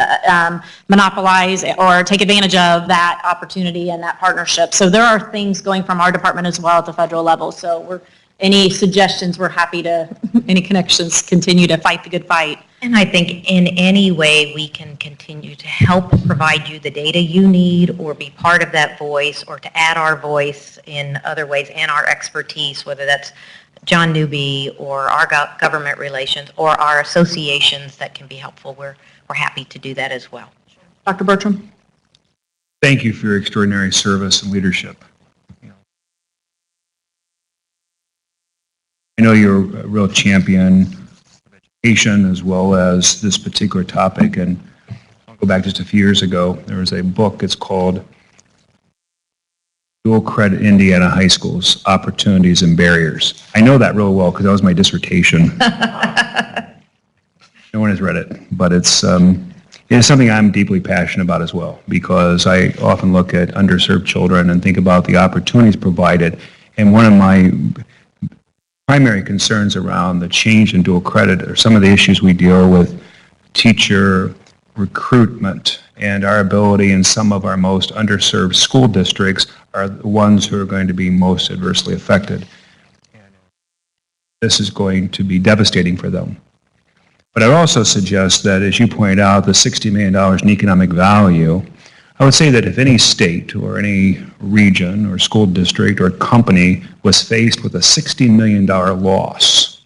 Speaker 3: monopolize or take advantage of that opportunity and that partnership. So there are things going from our department as well at the federal level. So any suggestions, we're happy to, any connections, continue to fight the good fight.
Speaker 11: And I think in any way we can continue to help provide you the data you need or be part of that voice or to add our voice in other ways and our expertise, whether that's John Newby or our government relations or our associations that can be helpful. We're happy to do that as well.
Speaker 3: Dr. Bertram?
Speaker 5: Thank you for your extraordinary service and leadership. I know you're a real champion of education as well as this particular topic, and I'll go back just a few years ago. There was a book, it's called Dual Credit Indiana High Schools, Opportunities and Barriers. I know that real well because that was my dissertation. No one has read it, but it is something I'm deeply passionate about as well, because I often look at underserved children and think about the opportunities provided, and one of my primary concerns around the change in dual credit are some of the issues we deal with, teacher recruitment, and our ability in some of our most underserved school districts are the ones who are going to be most adversely affected. This is going to be devastating for them. But I would also suggest that, as you point out, the $60 million in economic value, I would say that if any state or any region or school district or company was faced with a $60 million loss,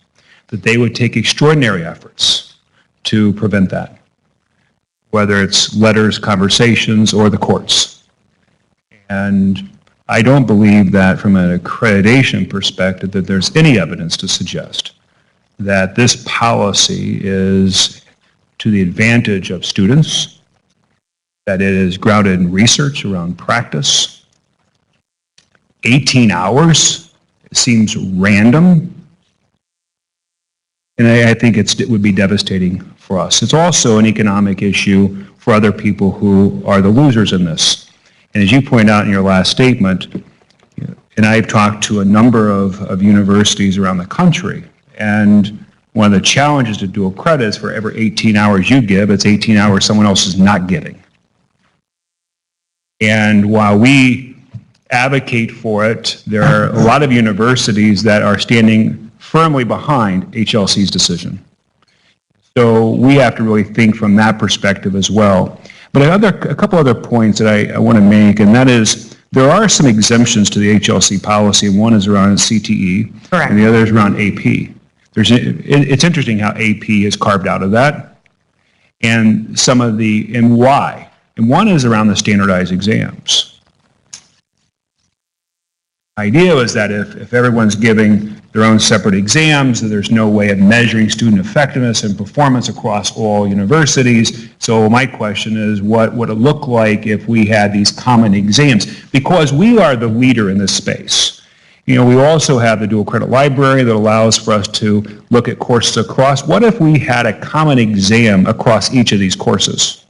Speaker 5: that they would take extraordinary efforts to prevent that, whether it's letters, conversations, or the courts. And I don't believe that from an accreditation perspective that there's any evidence to suggest that this policy is to the advantage of students, that it is grounded in research around practice. 18 hours seems random, and I think it would be devastating for us. It's also an economic issue for other people who are the losers in this. And as you point out in your last statement, and I've talked to a number of universities around the country, and one of the challenges to dual credit is for every 18 hours you give, it's 18 hours someone else is not getting. And while we advocate for it, there are a lot of universities that are standing firmly behind HLC's decision. So we have to really think from that perspective as well. But a couple other points that I want to make, and that is there are some exemptions to the HLC policy, and one is around CTE,
Speaker 11: Correct.
Speaker 5: and the other is around AP. It's interesting how AP is carved out of that, and and why. And one is around the standardized exams. The idea was that if everyone's giving their own separate exams, that there's no way of measuring student effectiveness and performance across all universities. So my question is, what would it look like if we had these common exams? Because we are the leader in this space. We also have the dual credit library that allows for us to look at courses across. What if we had a common exam across each of these courses,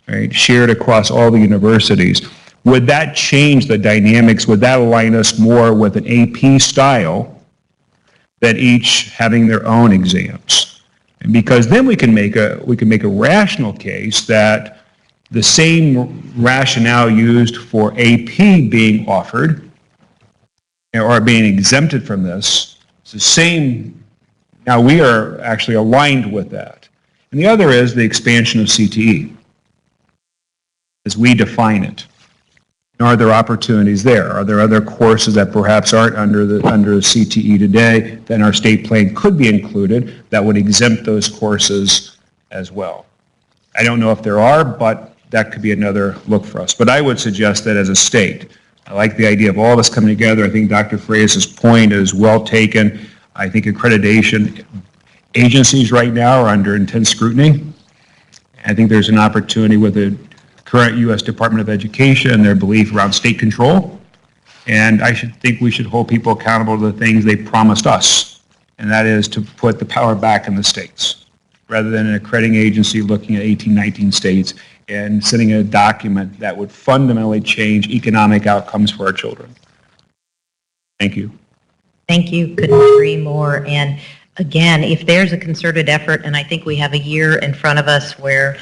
Speaker 5: right, shared across all the universities? Would that change the dynamics? Would that align us more with an AP style than each having their own exams? And because then we can make a rational case that the same rationale used for AP being offered or being exempted from this, it's the same. Now we are actually aligned with that. And the other is the expansion of CTE as we define it. Are there opportunities there? Are there other courses that perhaps aren't under CTE today that in our state plan could be included that would exempt those courses as well? I don't know if there are, but that could be another look for us. But I would suggest that as a state, I like the idea of all of us coming together. I think Dr. Freitas' point is well taken. I think accreditation agencies right now are under intense scrutiny. I think there's an opportunity with the current U.S. Department of Education and their belief around state control. And I think we should hold people accountable to the things they promised us, and that is to put the power back in the states, rather than an accrediting agency looking at 18, 19 states and sending a document that would fundamentally change economic outcomes for our children. Thank you.
Speaker 11: Thank you. Couldn't agree more. And again, if there's a concerted effort, and I think we have a year in front of us where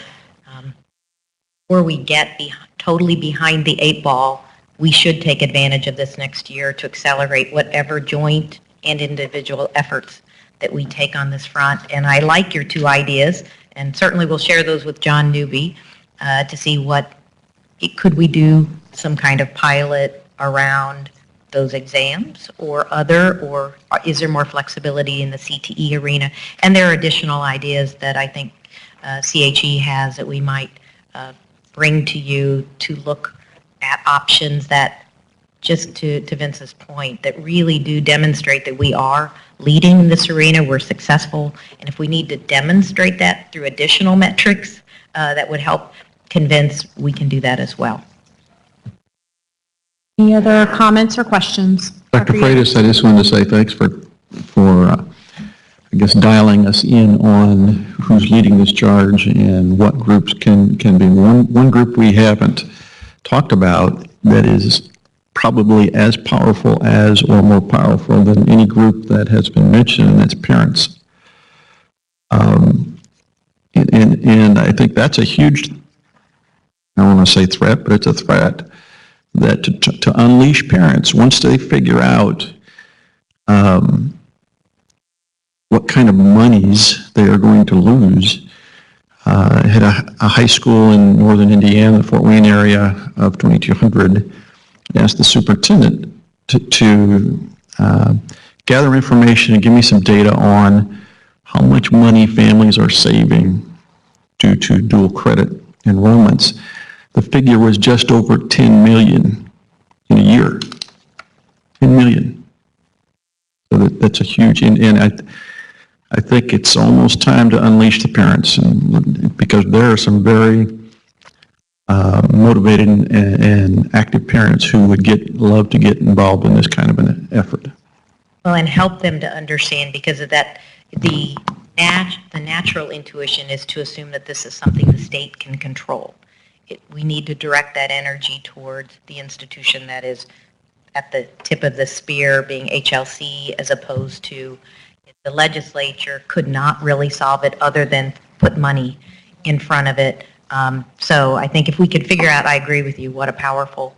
Speaker 11: we get totally behind the 8 ball, we should take advantage of this next year to accelerate whatever joint and individual efforts that we take on this front. And I like your 2 ideas, and certainly we'll share those with John Newby to see could we do some kind of pilot around those exams or is there more flexibility in the CTE arena? And there are additional ideas that I think CHE has that we might bring to you to look at options that, just to Vince's point, that really do demonstrate that we are leading in this arena, we're successful, and if we need to demonstrate that through additional metrics that would help convince, we can do that as well.
Speaker 3: Any other comments or questions?
Speaker 2: Dr. Freitas, I just wanted to say thanks for I guess, dialing us in on who's leading this charge and what groups can be. One group we haven't talked about that is probably as powerful as or more powerful than any group that has been mentioned, and that's parents. And I think that's a huge, I don't want to say threat, but it's a threat that to unleash parents once they figure out what kind of monies they are going to lose. I had a high school in northern Indiana, the Fort Wayne area of 2,200, asked the superintendent to gather information and give me some data on how much money families are saving due to dual credit enrollments. The figure was just over 10 million in a year. 10 million. So that's a huge, and I think it's almost time to unleash the parents, and because there are some very motivated and active parents who would love to get involved in this kind of an effort.
Speaker 11: Well, and help them to understand, because of that, the the natural intuition is to assume that this is something the state can control. We need to direct that energy towards the institution that is at the tip of the spear, being HLC, as opposed to the legislature could not really solve it other than put money in front of it. So I think if we could figure out, I agree with you, what a powerful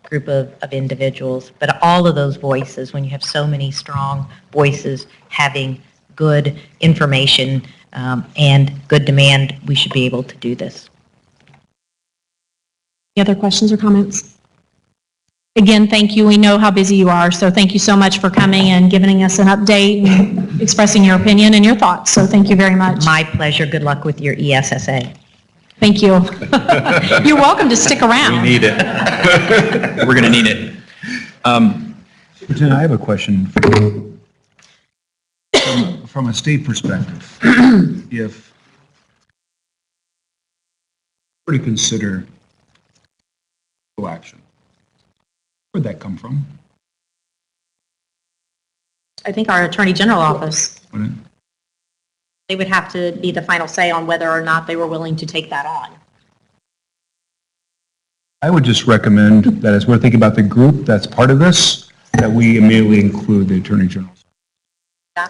Speaker 11: group of individuals, but all of those voices, when you have so many strong voices having good information and good demand, we should be able to do this.
Speaker 3: Any other questions or comments? Again, thank you. We know how busy you are, so thank you so much for coming and giving us an update and expressing your opinion and your thoughts. So thank you very much.
Speaker 11: My pleasure. Good luck with your ESSA.
Speaker 3: Thank you. You're welcome to stick around.
Speaker 6: We need it. We're going to need it.
Speaker 5: Superintendent, I have a question. From a state perspective, if we were to consider action, where'd that come from?
Speaker 3: I think our Attorney General office,
Speaker 5: Would it?
Speaker 3: they would have to be the final say on whether or not they were willing to take that on.
Speaker 5: I would just recommend that as we're thinking about the group that's part of this, that we immediately include the Attorney General.
Speaker 3: Yeah.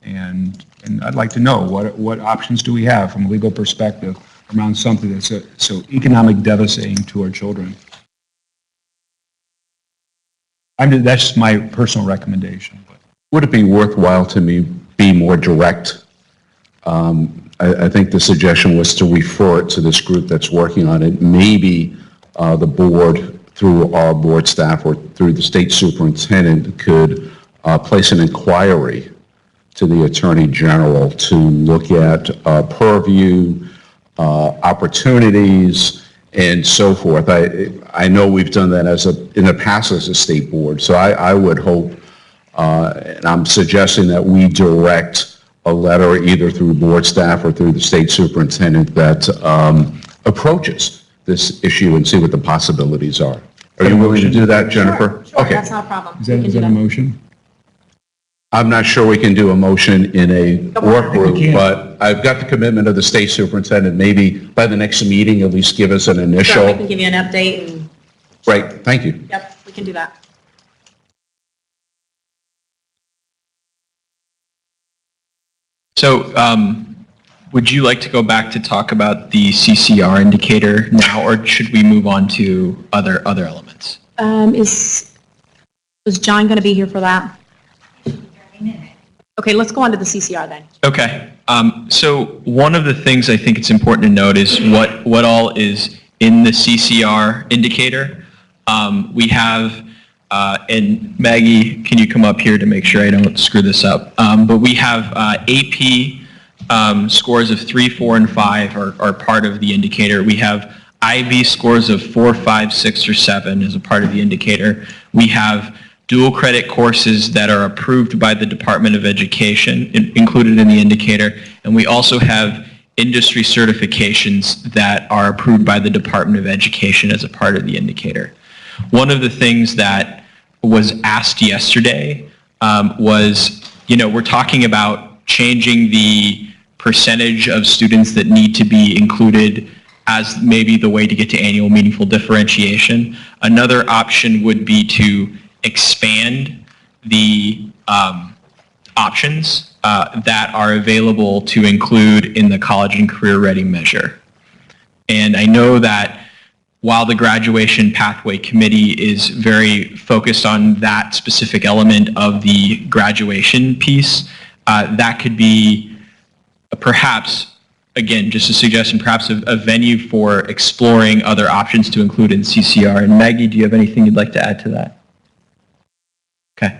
Speaker 5: And I'd like to know what options do we have from a legal perspective around something that's so economic devastating to our children. That's just my personal recommendation.
Speaker 10: Would it be worthwhile to me be more direct? I think the suggestion was to refer it to this group that's working on it. Maybe the board, through our board staff or through the state superintendent, could place an inquiry to the Attorney General to look at purview, opportunities, and so forth. I know we've done that in the past as a state board, so I would hope, and I'm suggesting that we direct a letter either through board staff or through the state superintendent that approaches this issue and see what the possibilities are. Are you willing to do that, Jennifer?
Speaker 3: Sure,
Speaker 10: Okay.
Speaker 3: that's not a problem.
Speaker 5: Is that a motion?
Speaker 10: I'm not sure we can do a motion in a work
Speaker 5: we
Speaker 10: group,
Speaker 5: can.
Speaker 10: but I've got the commitment of the state superintendent. Maybe by the next meeting, at least give us an
Speaker 3: Sure,
Speaker 10: initial.
Speaker 3: we can give you an update and,
Speaker 10: Right, thank you.
Speaker 3: yep, we can do that.
Speaker 6: So would you like to go back to talk about the CCR indicator now, or should we move on to other elements?
Speaker 3: Was John going to be here for that? Okay, let's go on to the CCR then.
Speaker 6: Okay. So one of the things I think it's important to note is what all is in the CCR indicator. We have, and Maggie, can you come up here to make sure I don't screw this up? But we have AP scores of 3, 4, and 5 are part of the indicator. We have IB scores of 4, 5, 6, or 7 as a part of the indicator. We have dual credit courses that are approved by the Department of Education included in the indicator, and we also have industry certifications that are approved by the Department of Education as a part of the indicator. One of the things that was asked yesterday was, we're talking about changing the percentage of students that need to be included as maybe the way to get to annual meaningful differentiation. Another option would be to expand the options that are available to include in the college and career ready measure. And I know that while the graduation pathway committee is very focused on that specific element of the graduation piece, that could be perhaps, again, just a suggestion, perhaps a venue for exploring other options to include in CCR. And Maggie, do you have anything you'd like to add to that? Okay.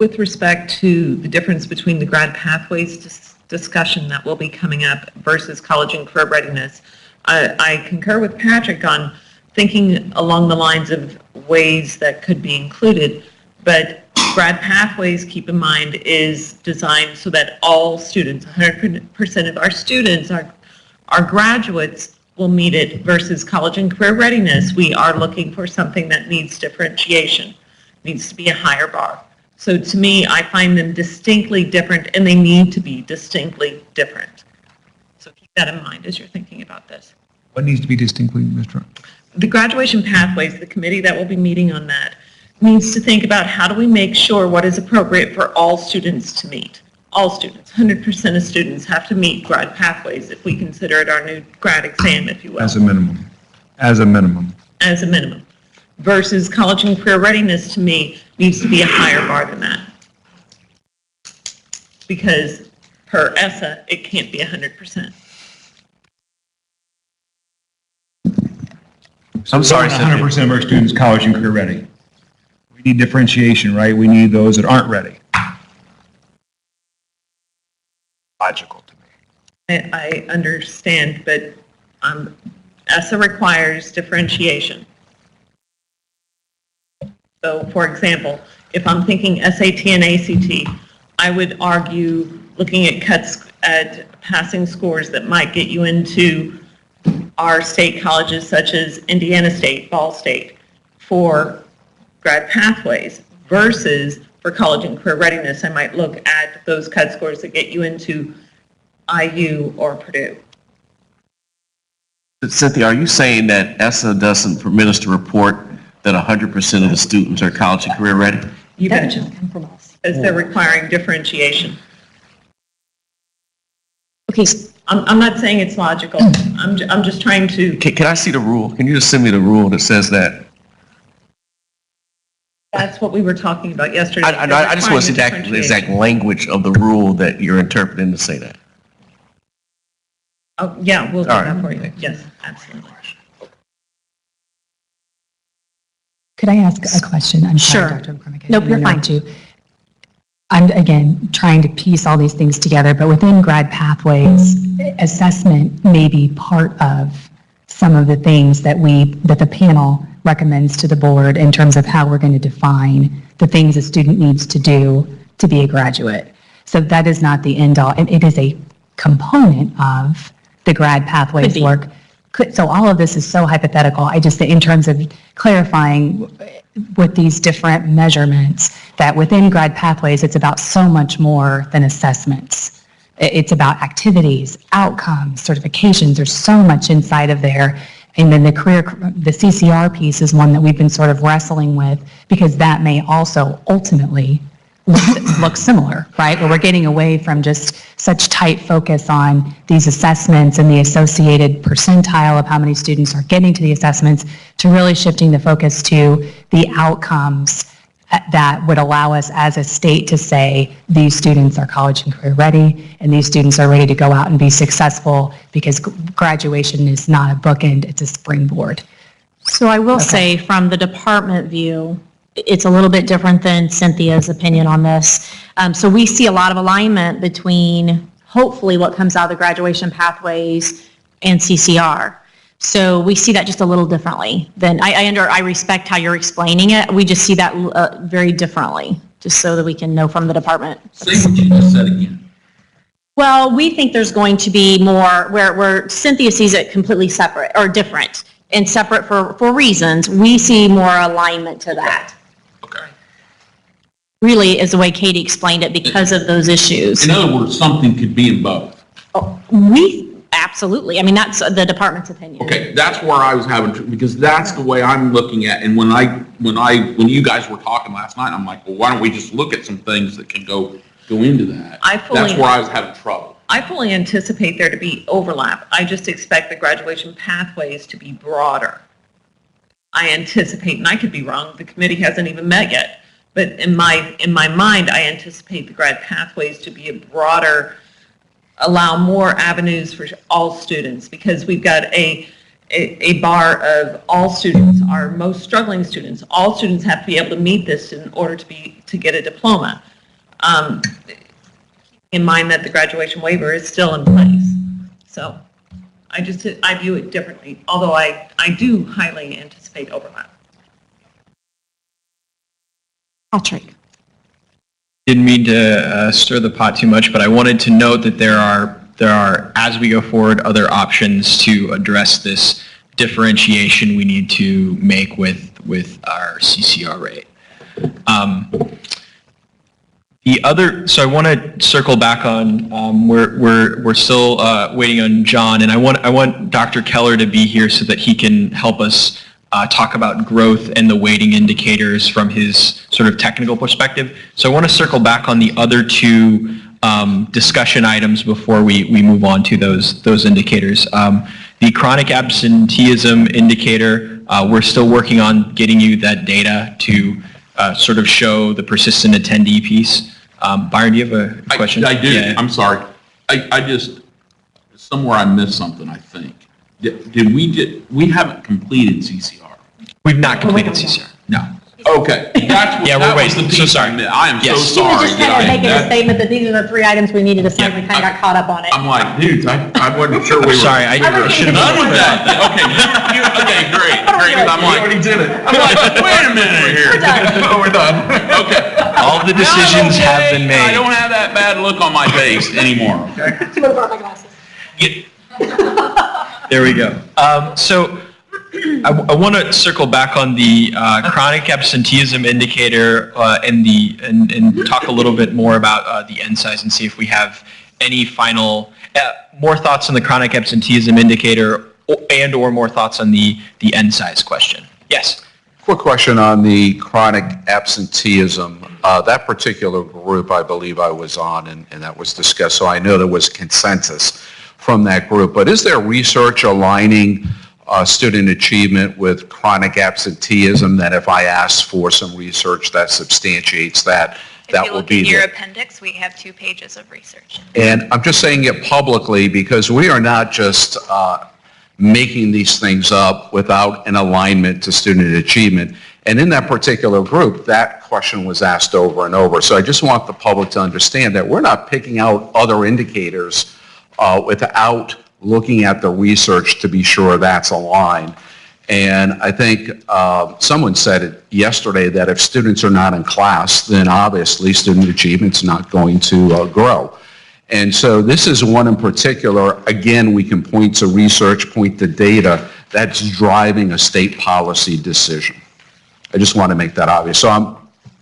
Speaker 12: With respect to the difference between the grad pathways discussion that will be coming up versus college and career readiness, I concur with Patrick on thinking along the lines of ways that could be included, but grad pathways, keep in mind, is designed so that all students, 100% of our students, our graduates, will meet it, versus college and career readiness. We are looking for something that needs differentiation, needs to be a higher bar. So to me, I find them distinctly different, and they need to be distinctly different. So keep that in mind as you're thinking about this.
Speaker 5: What needs to be distinctly, Mr.
Speaker 12: The graduation pathways, the committee that will be meeting on that, needs to think about how do we make sure what is appropriate for all students to meet. All students, 100% of students have to meet grad pathways if we consider it our new grad exam, if you will.
Speaker 5: As a minimum. As a minimum.
Speaker 12: As a minimum. Versus college and career readiness, to me, needs to be a higher bar than that. Because per ESSA, it can't be 100%.
Speaker 6: I'm sorry,
Speaker 5: 100% of our students college and career ready. We need differentiation, right? We need those that aren't ready. Logical to me.
Speaker 12: I understand, but ESSA requires differentiation. So, for example, if I'm thinking SAT and ACT, I would argue looking at cuts at passing scores that might get you into our state colleges such as Indiana State, Ball State, for grad pathways versus for college and career readiness, I might look at those cut scores that get you into IU or Purdue.
Speaker 9: Cynthia, are you saying that ESSA doesn't permit us to report that 100% of the students are college and career ready?
Speaker 12: You betcha. As they're requiring differentiation.
Speaker 3: Okay,
Speaker 12: I'm not saying it's logical. I'm just trying to.
Speaker 9: Can I see the rule? Can you just send me the rule that says that?
Speaker 12: That's what we were talking about yesterday.
Speaker 9: I just want to see the exact language of the rule that you're interpreting to say that.
Speaker 12: Oh, yeah, we'll do
Speaker 9: All right.
Speaker 12: that for you. Yes, absolutely.
Speaker 4: Could I ask a question? I'm sorry,
Speaker 3: Sure.
Speaker 4: Dr. McCormick. I
Speaker 3: Nope,
Speaker 4: didn't
Speaker 3: you're
Speaker 4: interrupt
Speaker 3: fine.
Speaker 4: you. I'm, again, trying to piece all these things together, but within grad pathways, assessment may be part of some of the things that the panel recommends to the board in terms of how we're going to define the things a student needs to do to be a graduate. So that is not the end all, and it is a component of the grad pathways
Speaker 3: Could be.
Speaker 4: work. So all of this is so hypothetical. I just, in terms of clarifying with these different measurements, that within grad pathways, it's about so much more than assessments. It's about activities, outcomes, certifications. There's so much inside of there. And then the CCR piece is one that we've been sort of wrestling with, because that may also ultimately look similar, right? Where we're getting away from just such tight focus on these assessments and the associated percentile of how many students are getting to the assessments, to really shifting the focus to the outcomes that would allow us as a state to say these students are college and career ready, and these students are ready to go out and be successful, because graduation is not a bookend, it's a springboard.
Speaker 3: So I will say, from the department view, it's a little bit different than Cynthia's opinion on this. So we see a lot of alignment between, hopefully, what comes out of the graduation pathways and CCR. So we see that just a little differently than, I respect how you're explaining it. We just see that very differently, just so that we can know from the department.
Speaker 9: Say what you just said again.
Speaker 3: Well, we think there's going to be more, where Cynthia sees it completely separate, or different, and separate for reasons. We see more alignment to that.
Speaker 9: Okay.
Speaker 3: Really is the way Katie explained it, because of those issues.
Speaker 9: In other words, something could be in both.
Speaker 3: Absolutely. I mean, that's the department's opinion.
Speaker 9: Okay, that's where I was having, because that's the way I'm looking at, and when you guys were talking last night, I'm like, well, why don't we just look at some things that can go into that? That's where I was having trouble.
Speaker 12: I fully anticipate there to be overlap. I just expect the graduation pathways to be broader. I anticipate, and I could be wrong, the committee hasn't even met yet, but in my mind, I anticipate the grad pathways to be a broader, allow more avenues for all students, because we've got a bar of all students, our most struggling students. All students have to be able to meet this in order to get a diploma. Keeping in mind that the graduation waiver is still in place. So I view it differently, although I do highly anticipate overlap.
Speaker 3: Patrick.
Speaker 6: Didn't mean to stir the pot too much, but I wanted to note that there are, as we go forward, other options to address this differentiation we need to make with our CCR rate. So I want to circle back on, we're still waiting on John, and I want Dr. Keller to be here so that he can help us talk about growth and the weighting indicators from his sort of technical perspective. So I want to circle back on the other two discussion items before we move on to those indicators. The chronic absenteeism indicator, we're still working on getting you that data to sort of show the persistent attendee piece. Byron, do you have a question?
Speaker 9: I do.
Speaker 6: Yeah.
Speaker 9: I'm sorry. I just, somewhere I missed something, I think. We haven't completed CCR.
Speaker 6: We've not completed CCR. No.
Speaker 9: Okay. That's what,
Speaker 6: Yeah,
Speaker 9: that
Speaker 6: we're
Speaker 9: was the
Speaker 6: waiting.
Speaker 9: piece
Speaker 6: So sorry.
Speaker 9: I missed. I am so
Speaker 6: Yes.
Speaker 9: sorry.
Speaker 3: He was just kind of
Speaker 9: that I-
Speaker 3: making a
Speaker 9: that-
Speaker 3: statement that these are the 3 items we needed to sign. We kind of got caught up on it.
Speaker 9: I'm like, dude, I wasn't sure we were.
Speaker 6: Sorry, I should have.
Speaker 9: Done with that. Okay. Okay, great. Great. 'Cause I'm like, already did it. I'm like, wait a minute here. Oh, we're done. Okay.
Speaker 6: All the decisions have been
Speaker 9: I
Speaker 6: made.
Speaker 9: don't have that bad look on my face anymore, okay?
Speaker 6: There we go. So I want to circle back on the chronic absenteeism indicator and talk a little bit more about the N size and see if we have any final more thoughts on the chronic absenteeism indicator and/or more thoughts on the N size question. Yes.
Speaker 10: Quick question on the chronic absenteeism. That particular group, I believe I was on, and that was discussed, so I know there was consensus from that group. But is there research aligning student achievement with chronic absenteeism, that if I ask for some research that substantiates that, that will be
Speaker 8: If you look at your
Speaker 10: there?
Speaker 8: appendix, we have 2 pages of research.
Speaker 10: And I'm just saying it publicly because we are not just making these things up without an alignment to student achievement. And in that particular group, that question was asked over and over. So I just want the public to understand that we're not picking out other indicators without looking at the research to be sure that's aligned. And I think someone said it yesterday that if students are not in class, then obviously student achievement's not going to grow. And so this is one in particular, again, we can point to research, point to data that's driving a state policy decision. I just want to make that obvious. So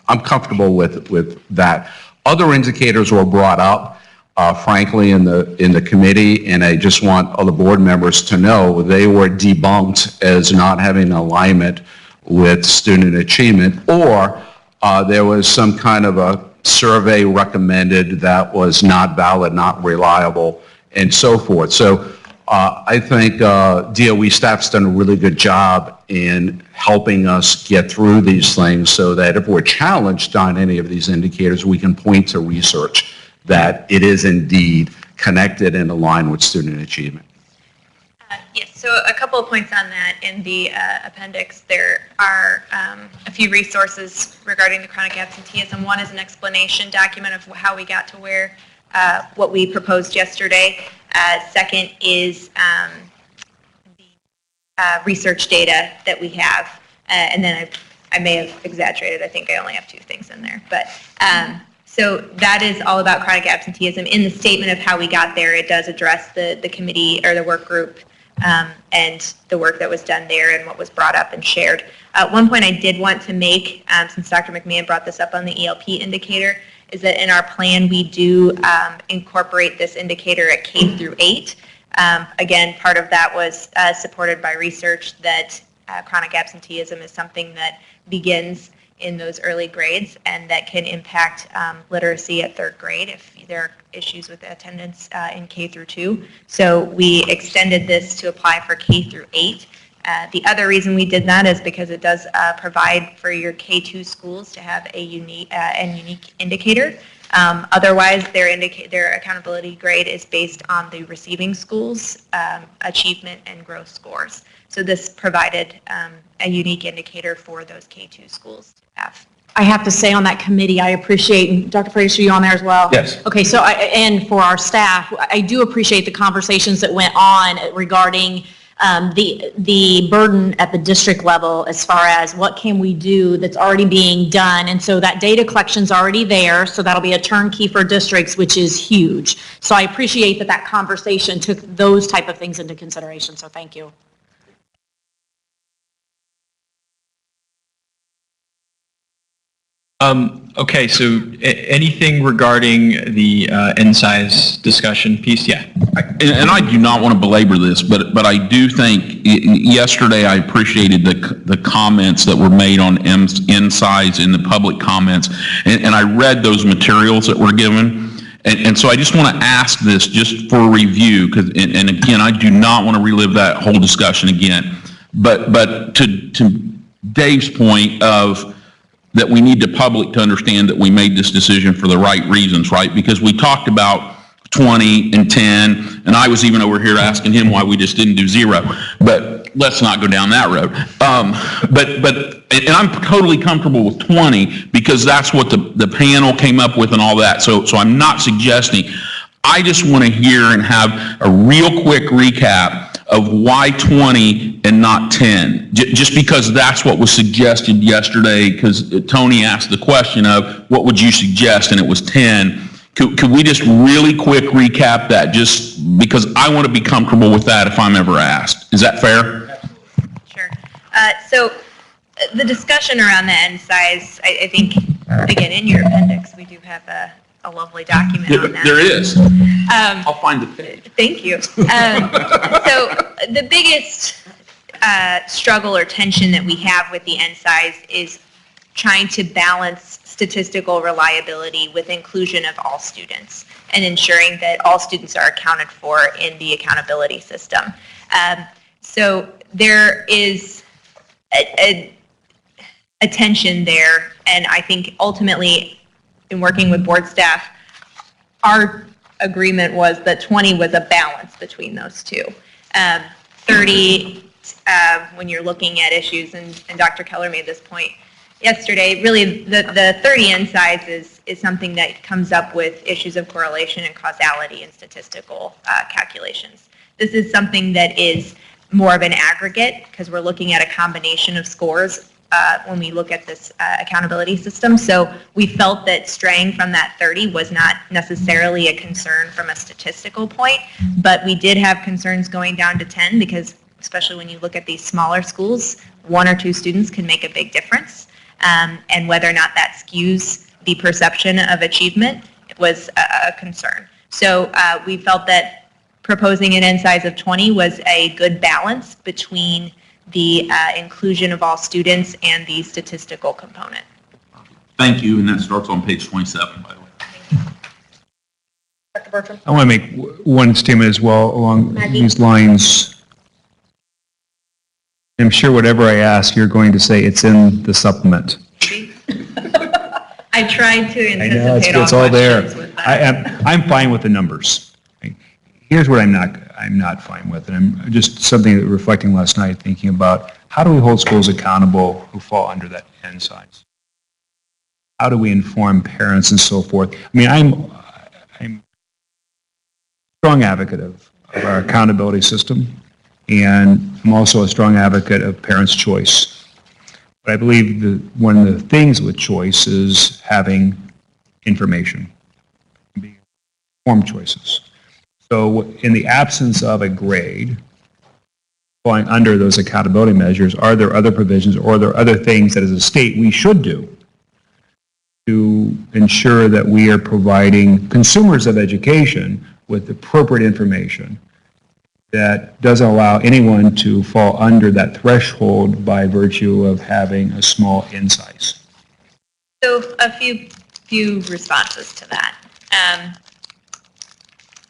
Speaker 10: I'm comfortable with that. Other indicators were brought up, frankly, in the committee, and I just want other board members to know they were debunked as not having alignment with student achievement, or there was some kind of a survey recommended that was not valid, not reliable, and so forth. So I think DOE staff's done a really good job in helping us get through these things so that if we're challenged on any of these indicators, we can point to research that it is indeed connected and aligned with student achievement.
Speaker 8: Yes, so a couple of points on that. In the appendix, there are a few resources regarding the chronic absenteeism. One is an explanation document of how we got to where, what we proposed yesterday. Second is the research data that we have. And then I may have exaggerated. I think I only have 2 things in there. But so that is all about chronic absenteeism. In the statement of how we got there, it does address the committee or the work group and the work that was done there and what was brought up and shared. One point I did want to make, since Dr. McMahon brought this up on the ELP indicator, is that in our plan we do incorporate this indicator at K through 8. Again, part of that was supported by research that chronic absenteeism is something that begins in those early grades and that can impact literacy at 3rd grade if there are issues with attendance in K through 2. So we extended this to apply for K through 8. The other reason we did that is because it does provide for your K2 schools to have a unique indicator. Otherwise, their accountability grade is based on the receiving schools' achievement and growth scores. So this provided a unique indicator for those K2 schools to have.
Speaker 3: I have to say on that committee, I appreciate, and Dr. Freitas, are you on there as well?
Speaker 6: Yes.
Speaker 3: Okay, so and for our staff, I do appreciate the conversations that went on regarding the burden at the district level as far as what can we do that's already being done. And so that data collection's already there, so that'll be a turnkey for districts, which is huge. So I appreciate that conversation took those type of things into consideration, so thank you.
Speaker 6: Okay, so anything regarding the N size discussion piece? Yeah.
Speaker 9: And I do not want to belabor this, but I do think yesterday I appreciated the comments that were made on N size in the public comments, and I read those materials that were given. And so I just want to ask this just for review, because, and again, I do not want to relive that whole discussion again. But to Dave's point of that we need the public to understand that we made this decision for the right reasons, right? Because we talked about 20 and 10, and I was even over here asking him why we just didn't do 0. But let's not go down that road. And I'm totally comfortable with 20 because that's what the panel came up with and all that. So I'm not suggesting. I just want to hear and have a real quick recap of why 20 and not 10, just because that's what was suggested yesterday, because Tony asked the question of what would you suggest, and it was 10. Could we just really quick recap that, just because I want to be comfortable with that if I'm ever asked? Is that fair?
Speaker 8: Sure. So the discussion around the N size, I think, again, in your appendix, we do have a lovely document on that.
Speaker 9: There is. I'll find the page.
Speaker 8: Thank you. So the biggest struggle or tension that we have with the N size is trying to balance statistical reliability with inclusion of all students and ensuring that all students are accounted for in the accountability system. So there is a tension there, and I think ultimately in working with board staff, our agreement was that 20 was a balance between those two. 30, when you're looking at issues, and Dr. Keller made this point yesterday, really the 30 N size is something that comes up with issues of correlation and causality and statistical calculations. This is something that is more of an aggregate because we're looking at a combination of scores when we look at this accountability system. So we felt that straying from that 30 was not necessarily a concern from a statistical point, but we did have concerns going down to 10 because especially when you look at these smaller schools, 1 or 2 students can make a big difference. And whether or not that skews the perception of achievement was a concern. So we felt that proposing an N size of 20 was a good balance between the inclusion of all students and the statistical component.
Speaker 9: Thank you, and that starts on page 27, by the way.
Speaker 8: Dr. Bertram?
Speaker 5: I want to make one statement as well along these lines. I'm sure whatever I ask, you're going to say it's in the supplement.
Speaker 8: I tried to
Speaker 5: I know,
Speaker 8: anticipate
Speaker 5: it's all there.
Speaker 8: with that.
Speaker 5: I'm fine with the numbers. Here's what I'm not fine with, and I'm just something that reflecting last night, thinking about how do we hold schools accountable who fall under that N size? How do we inform parents and so forth? I mean, I'm a strong advocate of our accountability system, and I'm also a strong advocate of parents' choice. But I believe that one of the things with choice is having information, being informed choices. So in the absence of a grade falling under those accountability measures, are there other provisions or are there other things that as a state we should do to ensure that we are providing consumers of education with appropriate information that doesn't allow anyone to fall under that threshold by virtue of having a small N size?
Speaker 8: So a few responses to that.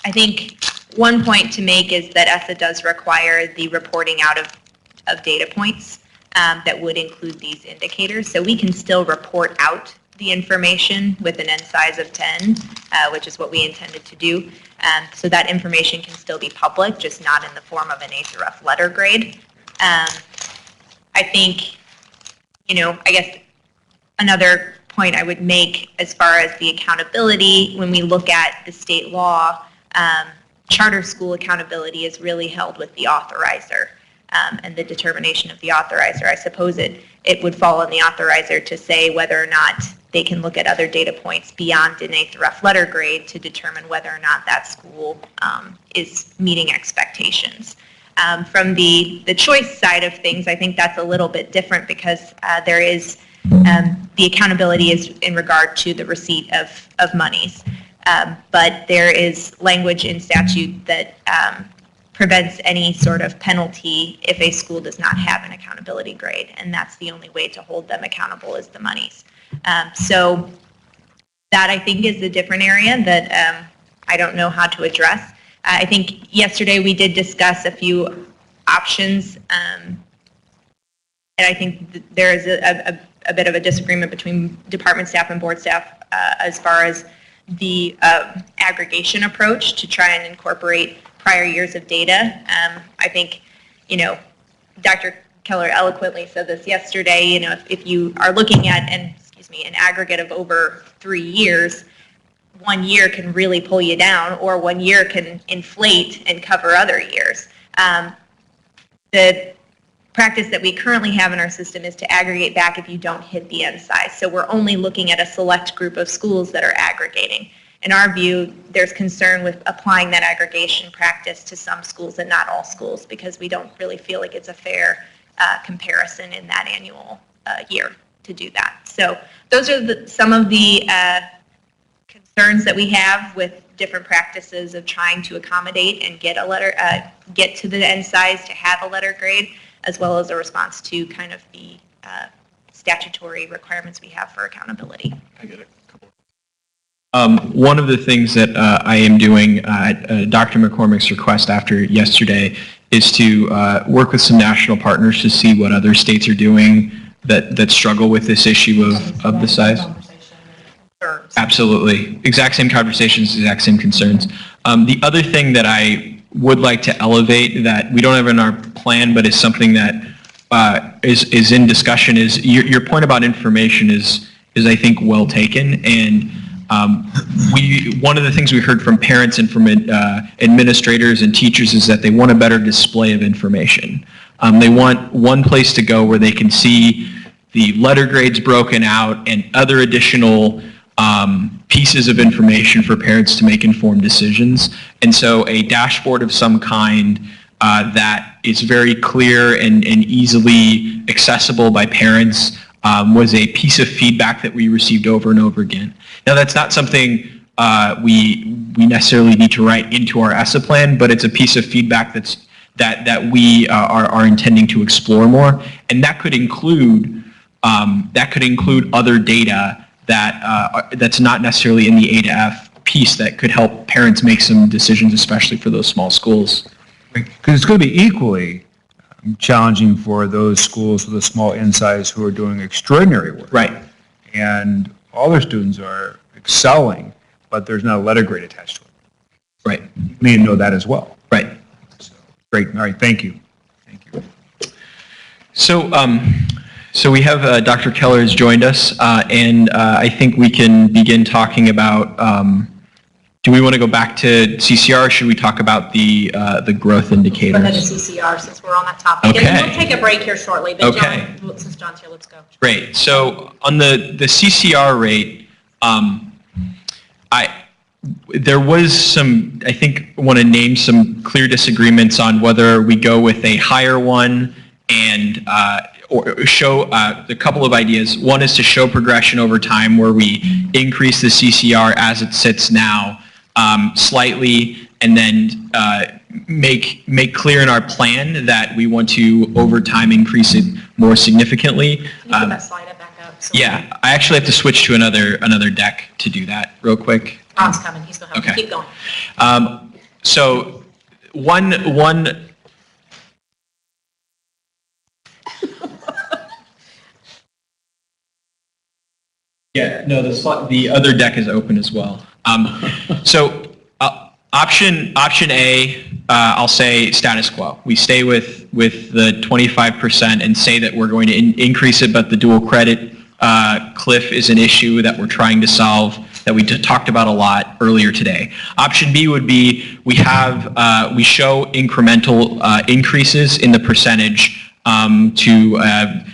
Speaker 8: I think one point to make is that ESSA does require the reporting out of data points that would include these indicators. So we can still report out the information with an N size of 10, which is what we intended to do. So that information can still be public, just not in the form of an A through F letter grade. I think, I guess another point I would make as far as the accountability, when we look at the state law, charter school accountability is really held with the authorizer and the determination of the authorizer. I suppose it would fall on the authorizer to say whether or not they can look at other data points beyond an A through F letter grade to determine whether or not that school is meeting expectations. From the choice side of things, I think that's a little bit different because there is the accountability is in regard to the receipt of monies. But there is language in statute that prevents any sort of penalty if a school does not have an accountability grade, and that's the only way to hold them accountable is the monies. So that, I think, is a different area that I don't know how to address. I think yesterday we did discuss a few options, and I think there is a bit of a disagreement between department staff and board staff as far as the aggregation approach to try and incorporate prior years of data. I think, Dr. Keller eloquently said this yesterday, if you are looking at an aggregate of over 3 years, 1 year can really pull you down, or 1 year can inflate and cover other years. The practice that we currently have in our system is to aggregate back if you don't hit the end size. So we're only looking at a select group of schools that are aggregating. In our view, there's concern with applying that aggregation practice to some schools and not all schools, because we don't really feel like it's a fair comparison in that annual year to do that. So those are some of the concerns that we have with different practices of trying to accommodate and get to the end size to have a letter grade, as well as a response to kind of the statutory requirements we have for accountability.
Speaker 6: I get it. One of the things that I am doing at Dr. McCormick's request after yesterday is to work with some national partners to see what other states are doing that struggle with this issue of the size. Absolutely. Exact same conversations, exact same concerns. The other thing that I would like to elevate that we don't have in our plan, but is something that is in discussion is your point about information is I think well taken, and one of the things we heard from parents and from administrators and teachers is that they want a better display of information. They want one place to go where they can see the letter grades broken out and other additional pieces of information for parents to make informed decisions. And so a dashboard of some kind that is very clear and easily accessible by parents was a piece of feedback that we received over and over again. Now, that's not something we necessarily need to write into our ESSA plan, but it's a piece of feedback that we are intending to explore more, and that could include other data that's not necessarily in the A to F piece that could help parents make some decisions, especially for those small schools.
Speaker 5: Because it's going to be equally challenging for those schools with a small N size who are doing extraordinary work.
Speaker 6: Right.
Speaker 5: And all their students are excelling, but there's not a letter grade attached to it.
Speaker 6: Right.
Speaker 5: You need to know that as well.
Speaker 6: Right.
Speaker 5: So, great. All right. Thank you. Thank you.
Speaker 6: So we have Dr. Keller has joined us, and I think we can begin talking about. Do we want to go back to CCR, or should we talk about the growth indicators?
Speaker 3: Go ahead to CCR since we're on that topic.
Speaker 6: Okay.
Speaker 3: And we'll take a break here shortly, but
Speaker 6: okay.
Speaker 3: John, since John's here, let's go.
Speaker 6: Great. So on the CCR rate, there was some, I think, want to name some clear disagreements on whether we go with a higher one and or show a couple of ideas. One is to show progression over time where we increase the CCR as it sits now slightly, and then make clear in our plan that we want to over time increase it more significantly.
Speaker 3: Can you put that slide back up? So
Speaker 6: yeah, I actually have to switch to another deck to do that real quick.
Speaker 3: Ron's coming. He's going to help
Speaker 6: Okay.
Speaker 3: you. Keep going.
Speaker 6: So one. Yeah, no, the other deck is open as well. So option A, I'll say status quo. We stay with the 25% and say that we're going to increase it, but the dual credit cliff is an issue that we're trying to solve that we talked about a lot earlier today. Option B would be we show incremental increases in the percentage to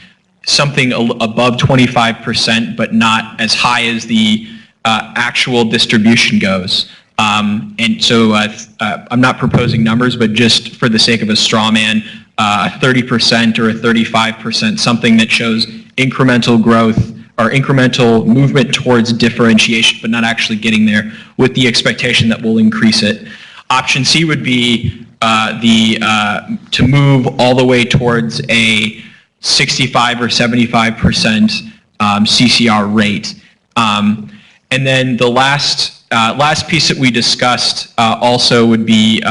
Speaker 6: something above 25%, but not as high as the actual distribution goes. And so I'm not proposing numbers, but just for the sake of a straw man, a 30% or a 35%, something that shows incremental growth our incremental movement towards differentiation, but not actually getting there, with the expectation that we'll increase it. Option C would be to move all the way towards a 65 or 75% CCR rate. And then the last piece that we discussed also would be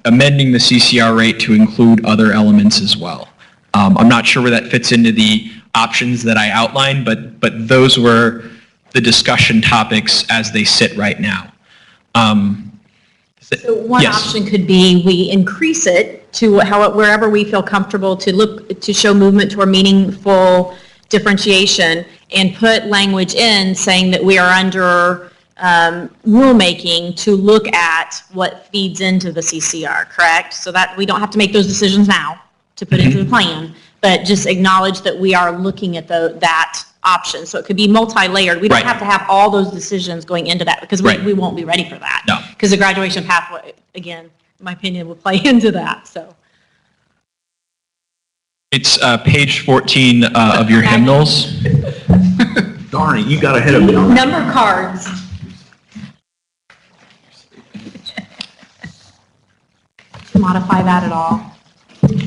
Speaker 6: amending the CCR rate to include other elements as well. I'm not sure where that fits into the options that I outlined, but those were the discussion topics as they sit right now.
Speaker 3: So one
Speaker 6: Yes.
Speaker 3: option could be we increase it to wherever we feel comfortable to show movement toward meaningful differentiation, and put language in saying that we are under rulemaking to look at what feeds into the CCR, correct? So that we don't have to make those decisions now to put into the plan, but just acknowledge that we are looking at that option. So it could be multi-layered. We don't
Speaker 6: Right.
Speaker 3: have to have all those decisions going into that, because
Speaker 6: Right.
Speaker 3: we won't be ready for that.
Speaker 6: No.
Speaker 3: Because the graduation pathway, again, in my opinion, will play into that, so.
Speaker 6: It's page 14 of your hymnals.
Speaker 9: Darn it, you got ahead of me on that.
Speaker 3: Number cards. Modify that at all.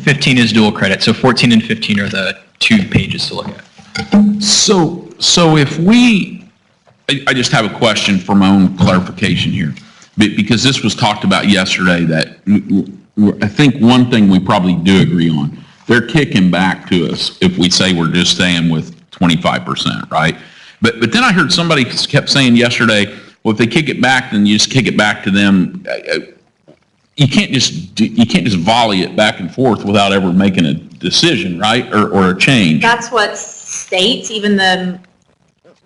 Speaker 6: 15 is dual credit, so 14 and 15 are the two pages to look at.
Speaker 9: So if I just have a question for my own clarification here, because this was talked about yesterday, that I think one thing we probably do agree on, they're kicking back to us if we say we're just staying with 25%, right? But then I heard somebody kept saying yesterday, well, if they kick it back, then you just kick it back to them. You can't just volley it back and forth without ever making a decision, right? Or a change.
Speaker 3: That's what states, even the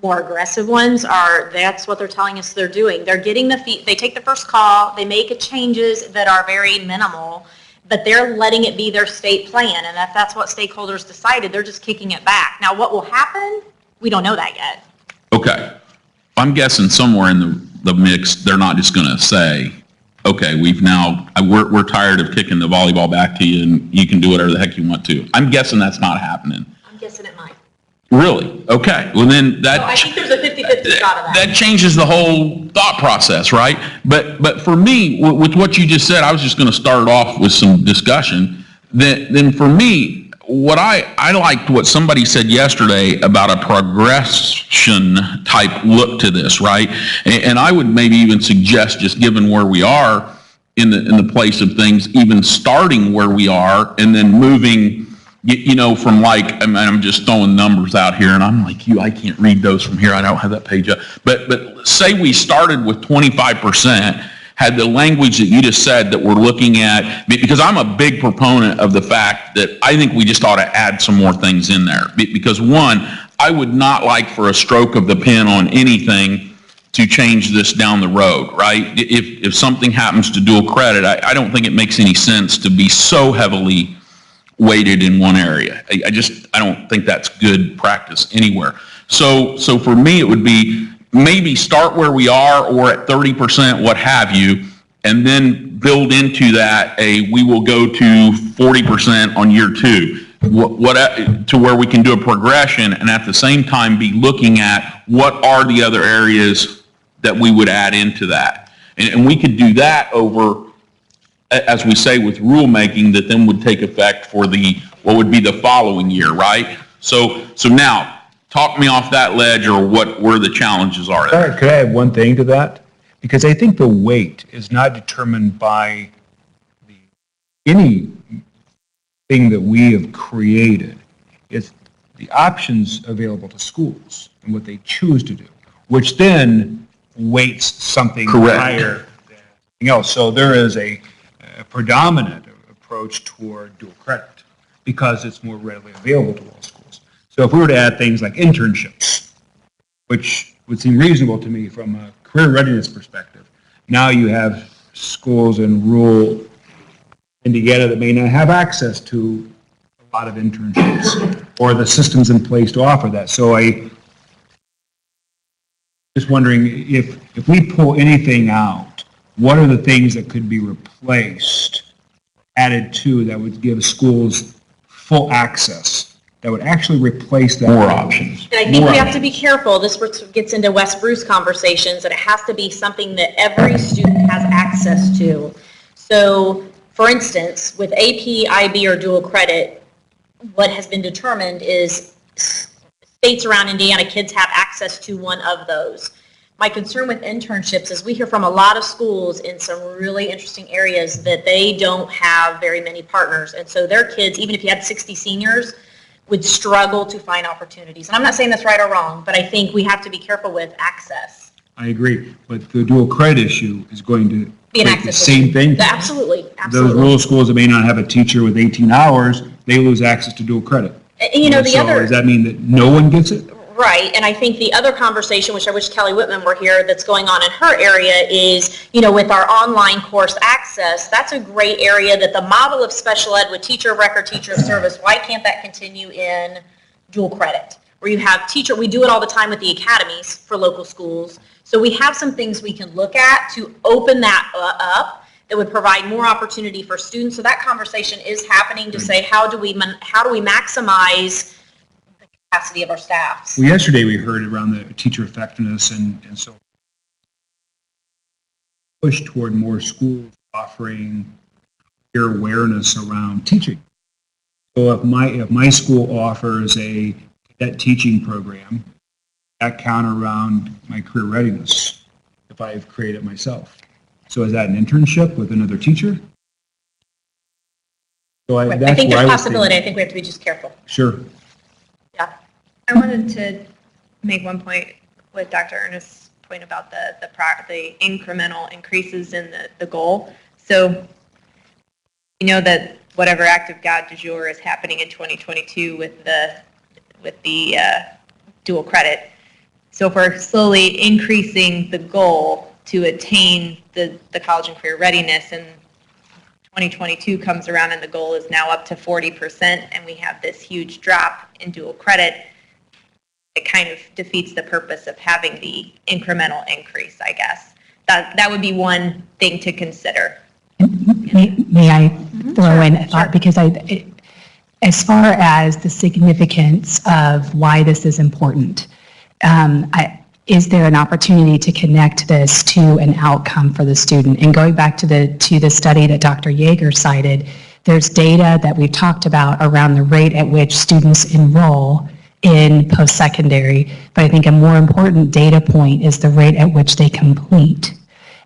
Speaker 3: more aggressive ones, that's what they're telling us they're doing. They're getting they take the first call, they make changes that are very minimal, but they're letting it be their state plan, and if that's what stakeholders decided, they're just kicking it back. Now, what will happen? We don't know that yet.
Speaker 9: Okay. I'm guessing somewhere in the mix, they're not just going to say, okay, we're tired of kicking the volleyball back to you and you can do whatever the heck you want to. I'm guessing that's not happening.
Speaker 3: I'm guessing it might.
Speaker 9: Really? Okay. Well, then
Speaker 3: So I think there's a 50-50 shot of that.
Speaker 9: that changes the whole thought process, right? But for me, with what you just said, I was just going to start off with some discussion. Then for me, what I liked what somebody said yesterday about a progression type look to this, right? And I would maybe even suggest, just given where we are in the place of things, even starting where we are and then moving, from I'm just throwing numbers out here, and I'm like I can't read those from here. I don't have that page up. But say we started with 25%, had the language that you just said that we're looking at, because I'm a big proponent of the fact that I think we just ought to add some more things in there. Because one, I would not like for a stroke of the pen on anything to change this down the road, right? If something happens to dual credit, I don't think it makes any sense to be so heavily weighted in one area. I don't think that's good practice anywhere. So for me, it would be maybe start where we are or at 30%, what have you, and then build into that we will go to 40% on year two, to where we can do a progression, and at the same time be looking at what are the other areas that we would add into that. And we could do that over, as we say, with rulemaking that then would take effect for what would be the following year, right? So now, talk me off that ledge, or where the challenges are there.
Speaker 5: Could I add one thing to that? Because I think the weight is not determined by anything that we have created. It's the options available to schools and what they choose to do, which then weights something higher than anything else. So there is a predominant approach toward dual credit because it's more readily available to all schools. So if we were to add things like internships, which would seem reasonable to me from a career readiness perspective, now you have schools in rural Indiana that may not have access to a lot of internships or the systems in place to offer that. So just wondering if we pull anything out, what are the things that could be replaced, added to, that would give schools full access that would actually replace that.
Speaker 9: More options.
Speaker 3: And I think we have to be careful, this gets into West Bruce conversations, that it has to be something that every student has access to. So, for instance, with AP, IB, or dual credit, what has been determined is states around Indiana, kids have access to one of those. My concern with internships is we hear from a lot of schools in some really interesting areas that they don't have very many partners. And so their kids, even if you had 60 seniors, would struggle to find opportunities. And I'm not saying that's right or wrong, but I think we have to be careful with access.
Speaker 5: I agree, but the dual credit issue is going to
Speaker 3: Be an
Speaker 5: create the
Speaker 3: access
Speaker 5: same
Speaker 3: issue.
Speaker 5: thing.
Speaker 3: Absolutely,
Speaker 5: Those
Speaker 3: absolutely.
Speaker 5: rural schools that may not have a teacher with 18 hours, they lose access to dual credit.
Speaker 3: And, you know, the
Speaker 5: So
Speaker 3: other...
Speaker 5: does that mean that no one gets it?
Speaker 3: Right, and I think the other conversation, which I wish Kelly Whitman were here, that's going on in her area is, you know, with our online course access, that's a great area that the model of special ed with teacher of record, teacher of service, why can't that continue in dual credit? Where you have teacher, we do it all the time with the academies for local schools. So we have some things we can look at to open that up that would provide more opportunity for students. So that conversation is happening to say, how do we maximize capacity of our staffs?
Speaker 5: Well, yesterday we heard around the teacher effectiveness and so push toward more schools offering peer awareness around teaching. So if my school offers a cadet teaching program, that count around my career readiness if I've created it myself. So is that an internship with another teacher? So
Speaker 3: I
Speaker 5: that's
Speaker 3: think
Speaker 5: where
Speaker 3: there's
Speaker 5: I would
Speaker 3: possibility. I think we have to be just careful.
Speaker 5: Sure.
Speaker 3: Yeah.
Speaker 8: I wanted to make one point with Dr. Ernest's point about the incremental increases in the goal. So you know that whatever act of God du jour is happening in 2022 with the dual credit. So if we're slowly increasing the goal to attain the college and career readiness, and 2022 comes around and the goal is now up to 40%, and we have this huge drop in dual credit, it kind of defeats the purpose of having the incremental increase, I guess. That would be one thing to consider.
Speaker 13: May I throw in a thought? Because as far as the significance of why this is important, is there an opportunity to connect this to an outcome for the student? And going back to the study that Dr. Yeager cited, there's data that we've talked about around the rate at which students enroll in post-secondary, but I think a more important data point is the rate at which they complete,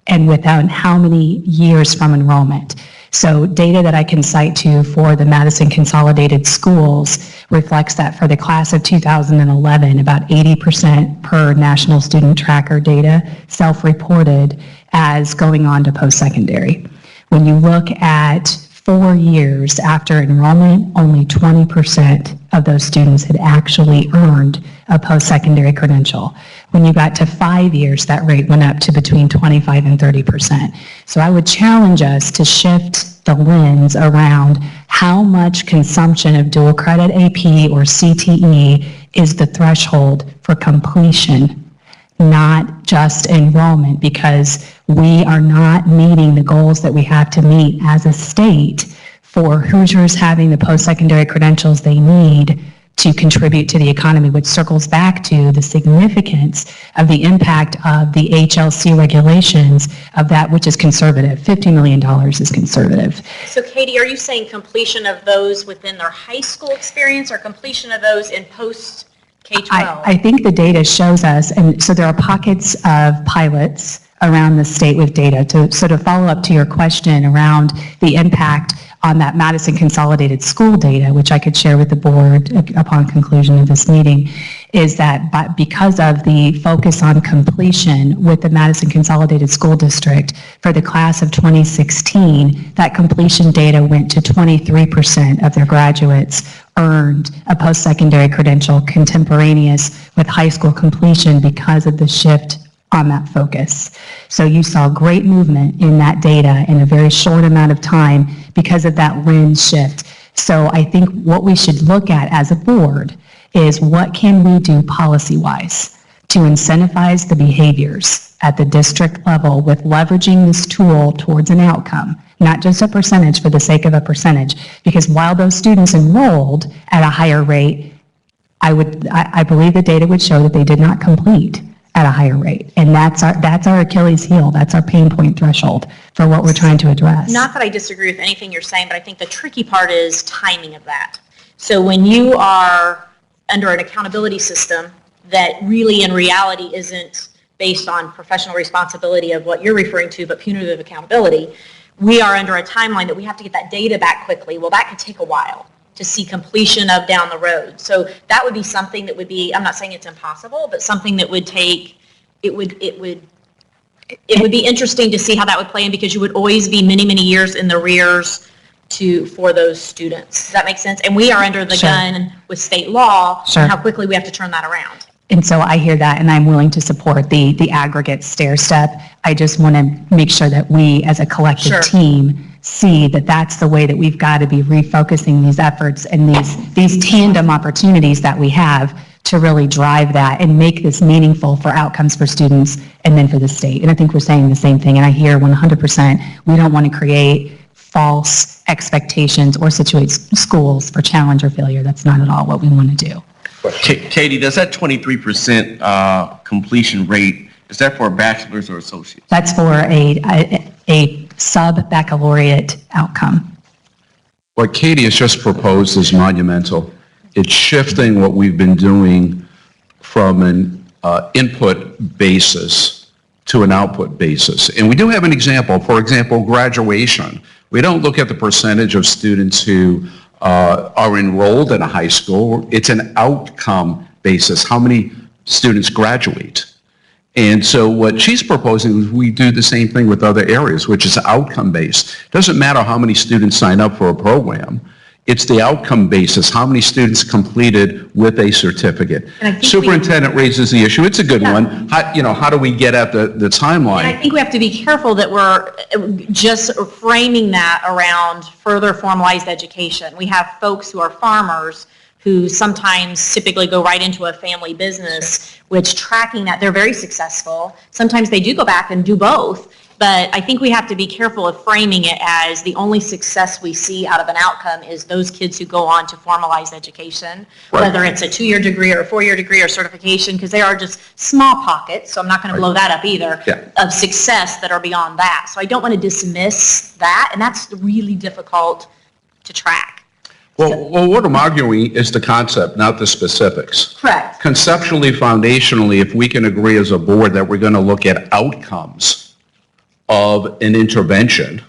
Speaker 13: and without how many years from enrollment. So data that I can cite to for the Madison Consolidated Schools reflects that for the class of 2011, about 80% per National Student Tracker data self-reported as going on to post-secondary. When you look at 4 years after enrollment, only 20% of those students had actually earned a post-secondary credential. When you got to 5 years, that rate went up to between 25 and 30%. So I would challenge us to shift the lens around how much consumption of dual credit AP or CTE is the threshold for completion, not just enrollment, because we are not meeting the goals that we have to meet as a state for Hoosiers having the post-secondary credentials they need to contribute to the economy, which circles back to the significance of the impact of the HLC regulations of that which is conservative. $50 million is conservative.
Speaker 3: So Katie, are you saying completion of those within their high school experience or completion of those in post K-12?
Speaker 13: I think the data shows us, and so there are pockets of pilots around the state with data to sort of follow up to your question around the impact on that Madison Consolidated School data, which I could share with the board upon conclusion of this meeting, is that because of the focus on completion with the Madison Consolidated School District for the class of 2016, that completion data went to 23% of their graduates earned a post-secondary credential contemporaneous with high school completion because of the shift on that focus. So you saw great movement in that data in a very short amount of time because of that lens shift. So I think what we should look at as a board is what can we do policy-wise to incentivize the behaviors at the district level with leveraging this tool towards an outcome, not just a percentage for the sake of a percentage. Because while those students enrolled at a higher rate, I believe the data would show that they did not complete at a higher rate. And that's our Achilles heel. That's our pain point threshold for what we're trying to address.
Speaker 3: Not that I disagree with anything you're saying, but I think the tricky part is timing of that. So when you are under an accountability system that really in reality isn't based on professional responsibility of what you're referring to, but punitive accountability, we are under a timeline that we have to get that data back quickly. Well, that could take a while to see completion of down the road. So that would be something that would be, I'm not saying it's impossible, but something that would take, it would be interesting to see how that would play in, because you would always be many, many years in the rears for those students. Does that make sense? And we are under the gun with state law and how quickly we have to turn that around.
Speaker 13: And so I hear that, and I'm willing to support the aggregate stair step. I just want to make sure that we, as a collective team, see that that's the way that we've got to be refocusing these efforts and these tandem opportunities that we have to really drive that and make this meaningful for outcomes for students and then for the state. And I think we're saying the same thing, and I hear 100%, we don't want to create false expectations or situate schools for challenge or failure. That's not at all what we want to do.
Speaker 14: Katie, does that 23% completion rate, is that for a bachelor's or associate?
Speaker 13: That's for a sub-baccalaureate outcome.
Speaker 10: What Katie has just proposed is monumental. It's shifting what we've been doing from an input basis to an output basis. And we do have an example. For example, graduation. We don't look at the percentage of students who are enrolled in a high school. It's an outcome basis. How many students graduate? And so what she's proposing is we do the same thing with other areas, which is outcome based. Doesn't matter how many students sign up for a program. It's the outcome basis, how many students completed with a certificate. Superintendent raises the issue. It's a good one. How do we get at the timeline?
Speaker 3: And I think we have to be careful that we're just framing that around further formalized education. We have folks who are farmers who sometimes typically go right into a family business, which tracking that, they're very successful. Sometimes they do go back and do both. But I think we have to be careful of framing it as the only success we see out of an outcome is those kids who go on to formalized education, whether it's a 2-year degree or a 4-year degree or certification, because they are just small pockets, so I'm not going to blow that up either, of success that are beyond that. So I don't want to dismiss that, and that's really difficult to track.
Speaker 10: Well, what I'm arguing is the concept, not the specifics.
Speaker 3: Correct.
Speaker 10: Conceptually, foundationally, if we can agree as a board that we're going to look at outcomes of an intervention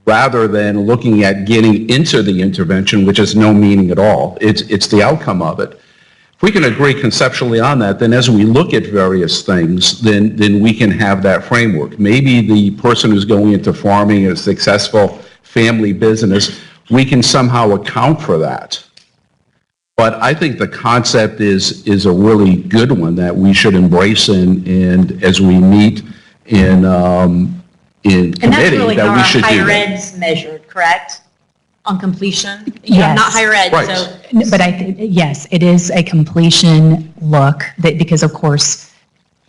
Speaker 10: rather than looking at getting into the intervention, which has no meaning at all. It's the outcome of it. If we can agree conceptually on that, then as we look at various things, then we can have that framework. Maybe the person who's going into farming is a successful family business, we can somehow account for that. But I think the concept is a really good one that we should embrace and as we meet in committee,
Speaker 3: and that's really
Speaker 10: that
Speaker 3: how
Speaker 10: we should do
Speaker 3: higher
Speaker 10: that.
Speaker 3: ed's measured, correct? On completion?
Speaker 13: Yes.
Speaker 3: Not higher ed,
Speaker 10: Right.
Speaker 3: so.
Speaker 13: But yes, it is a completion look because of course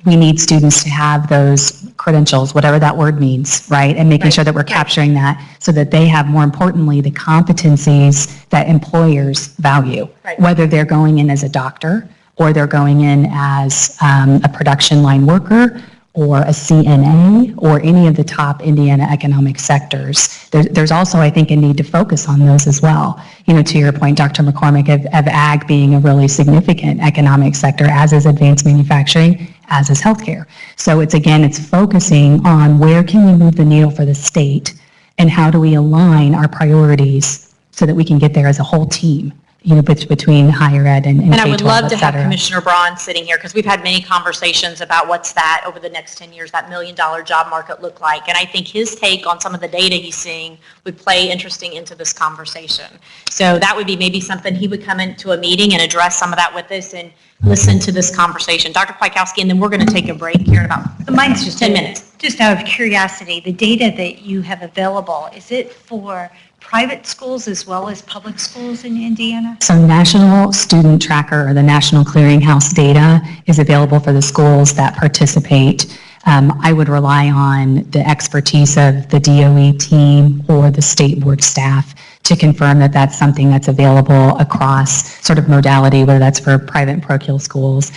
Speaker 13: we need students to have those credentials, whatever that word means, right? And making sure that we're capturing that so that they have, more importantly, the competencies that employers value, whether they're going in as a doctor or they're going in as a production line worker or a CNA or any of the top Indiana economic sectors. There's also, I think, a need to focus on those as well. To your point, Dr. McCormick, of ag being a really significant economic sector, as is advanced manufacturing, as is healthcare. So it's focusing on where can we move the needle for the state and how do we align our priorities so that we can get there as a whole team. Between higher ed and
Speaker 3: And I would
Speaker 13: K-12,
Speaker 3: love to
Speaker 13: et
Speaker 3: have
Speaker 13: cetera.
Speaker 3: Commissioner Braun sitting here, because we've had many conversations about what's that over the next 10 years, that $1 million job market look like. And I think his take on some of the data he's seeing would play interesting into this conversation. So that would be maybe something he would come into a meeting and address some of that with us and listen to this conversation. Dr. Pykowski, and then we're going to take a break here in about
Speaker 1: Mine's just
Speaker 3: 10 minutes.
Speaker 1: Just out of curiosity, the data that you have available, is it for private schools as well as public schools in Indiana?
Speaker 13: So National Student Tracker, or the National Clearinghouse data, is available for the schools that participate I would rely on the expertise of the DOE team or the state board staff to confirm that that's something that's available across sort of modality, whether that's for private and parochial schools.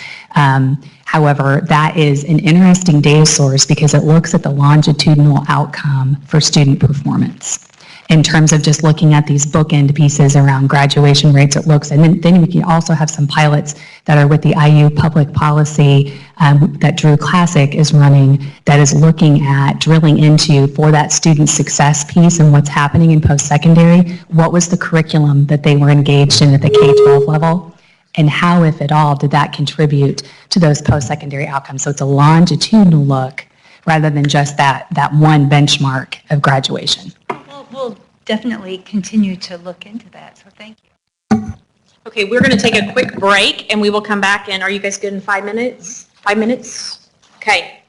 Speaker 13: However, that is an interesting data source because it looks at the longitudinal outcome for student performance. In terms of just looking at these bookend pieces around graduation rates, it looks, and then we can also have some pilots that are with the IU public policy that Drew Classic is running that is looking at drilling into for that student success piece and what's happening in post-secondary, what was the curriculum that they were engaged in at the K-12 level, and how, if at all, did that contribute to those post-secondary outcomes. So it's a longitudinal look rather than just that one benchmark of graduation.
Speaker 1: We'll definitely continue to look into that, so thank you.
Speaker 3: Okay, we're going to take a quick break, and we will come back, and are you guys good in 5 minutes? 5 minutes? Okay.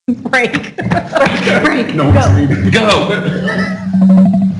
Speaker 3: Break. Break.
Speaker 9: No,
Speaker 3: Go.
Speaker 9: go.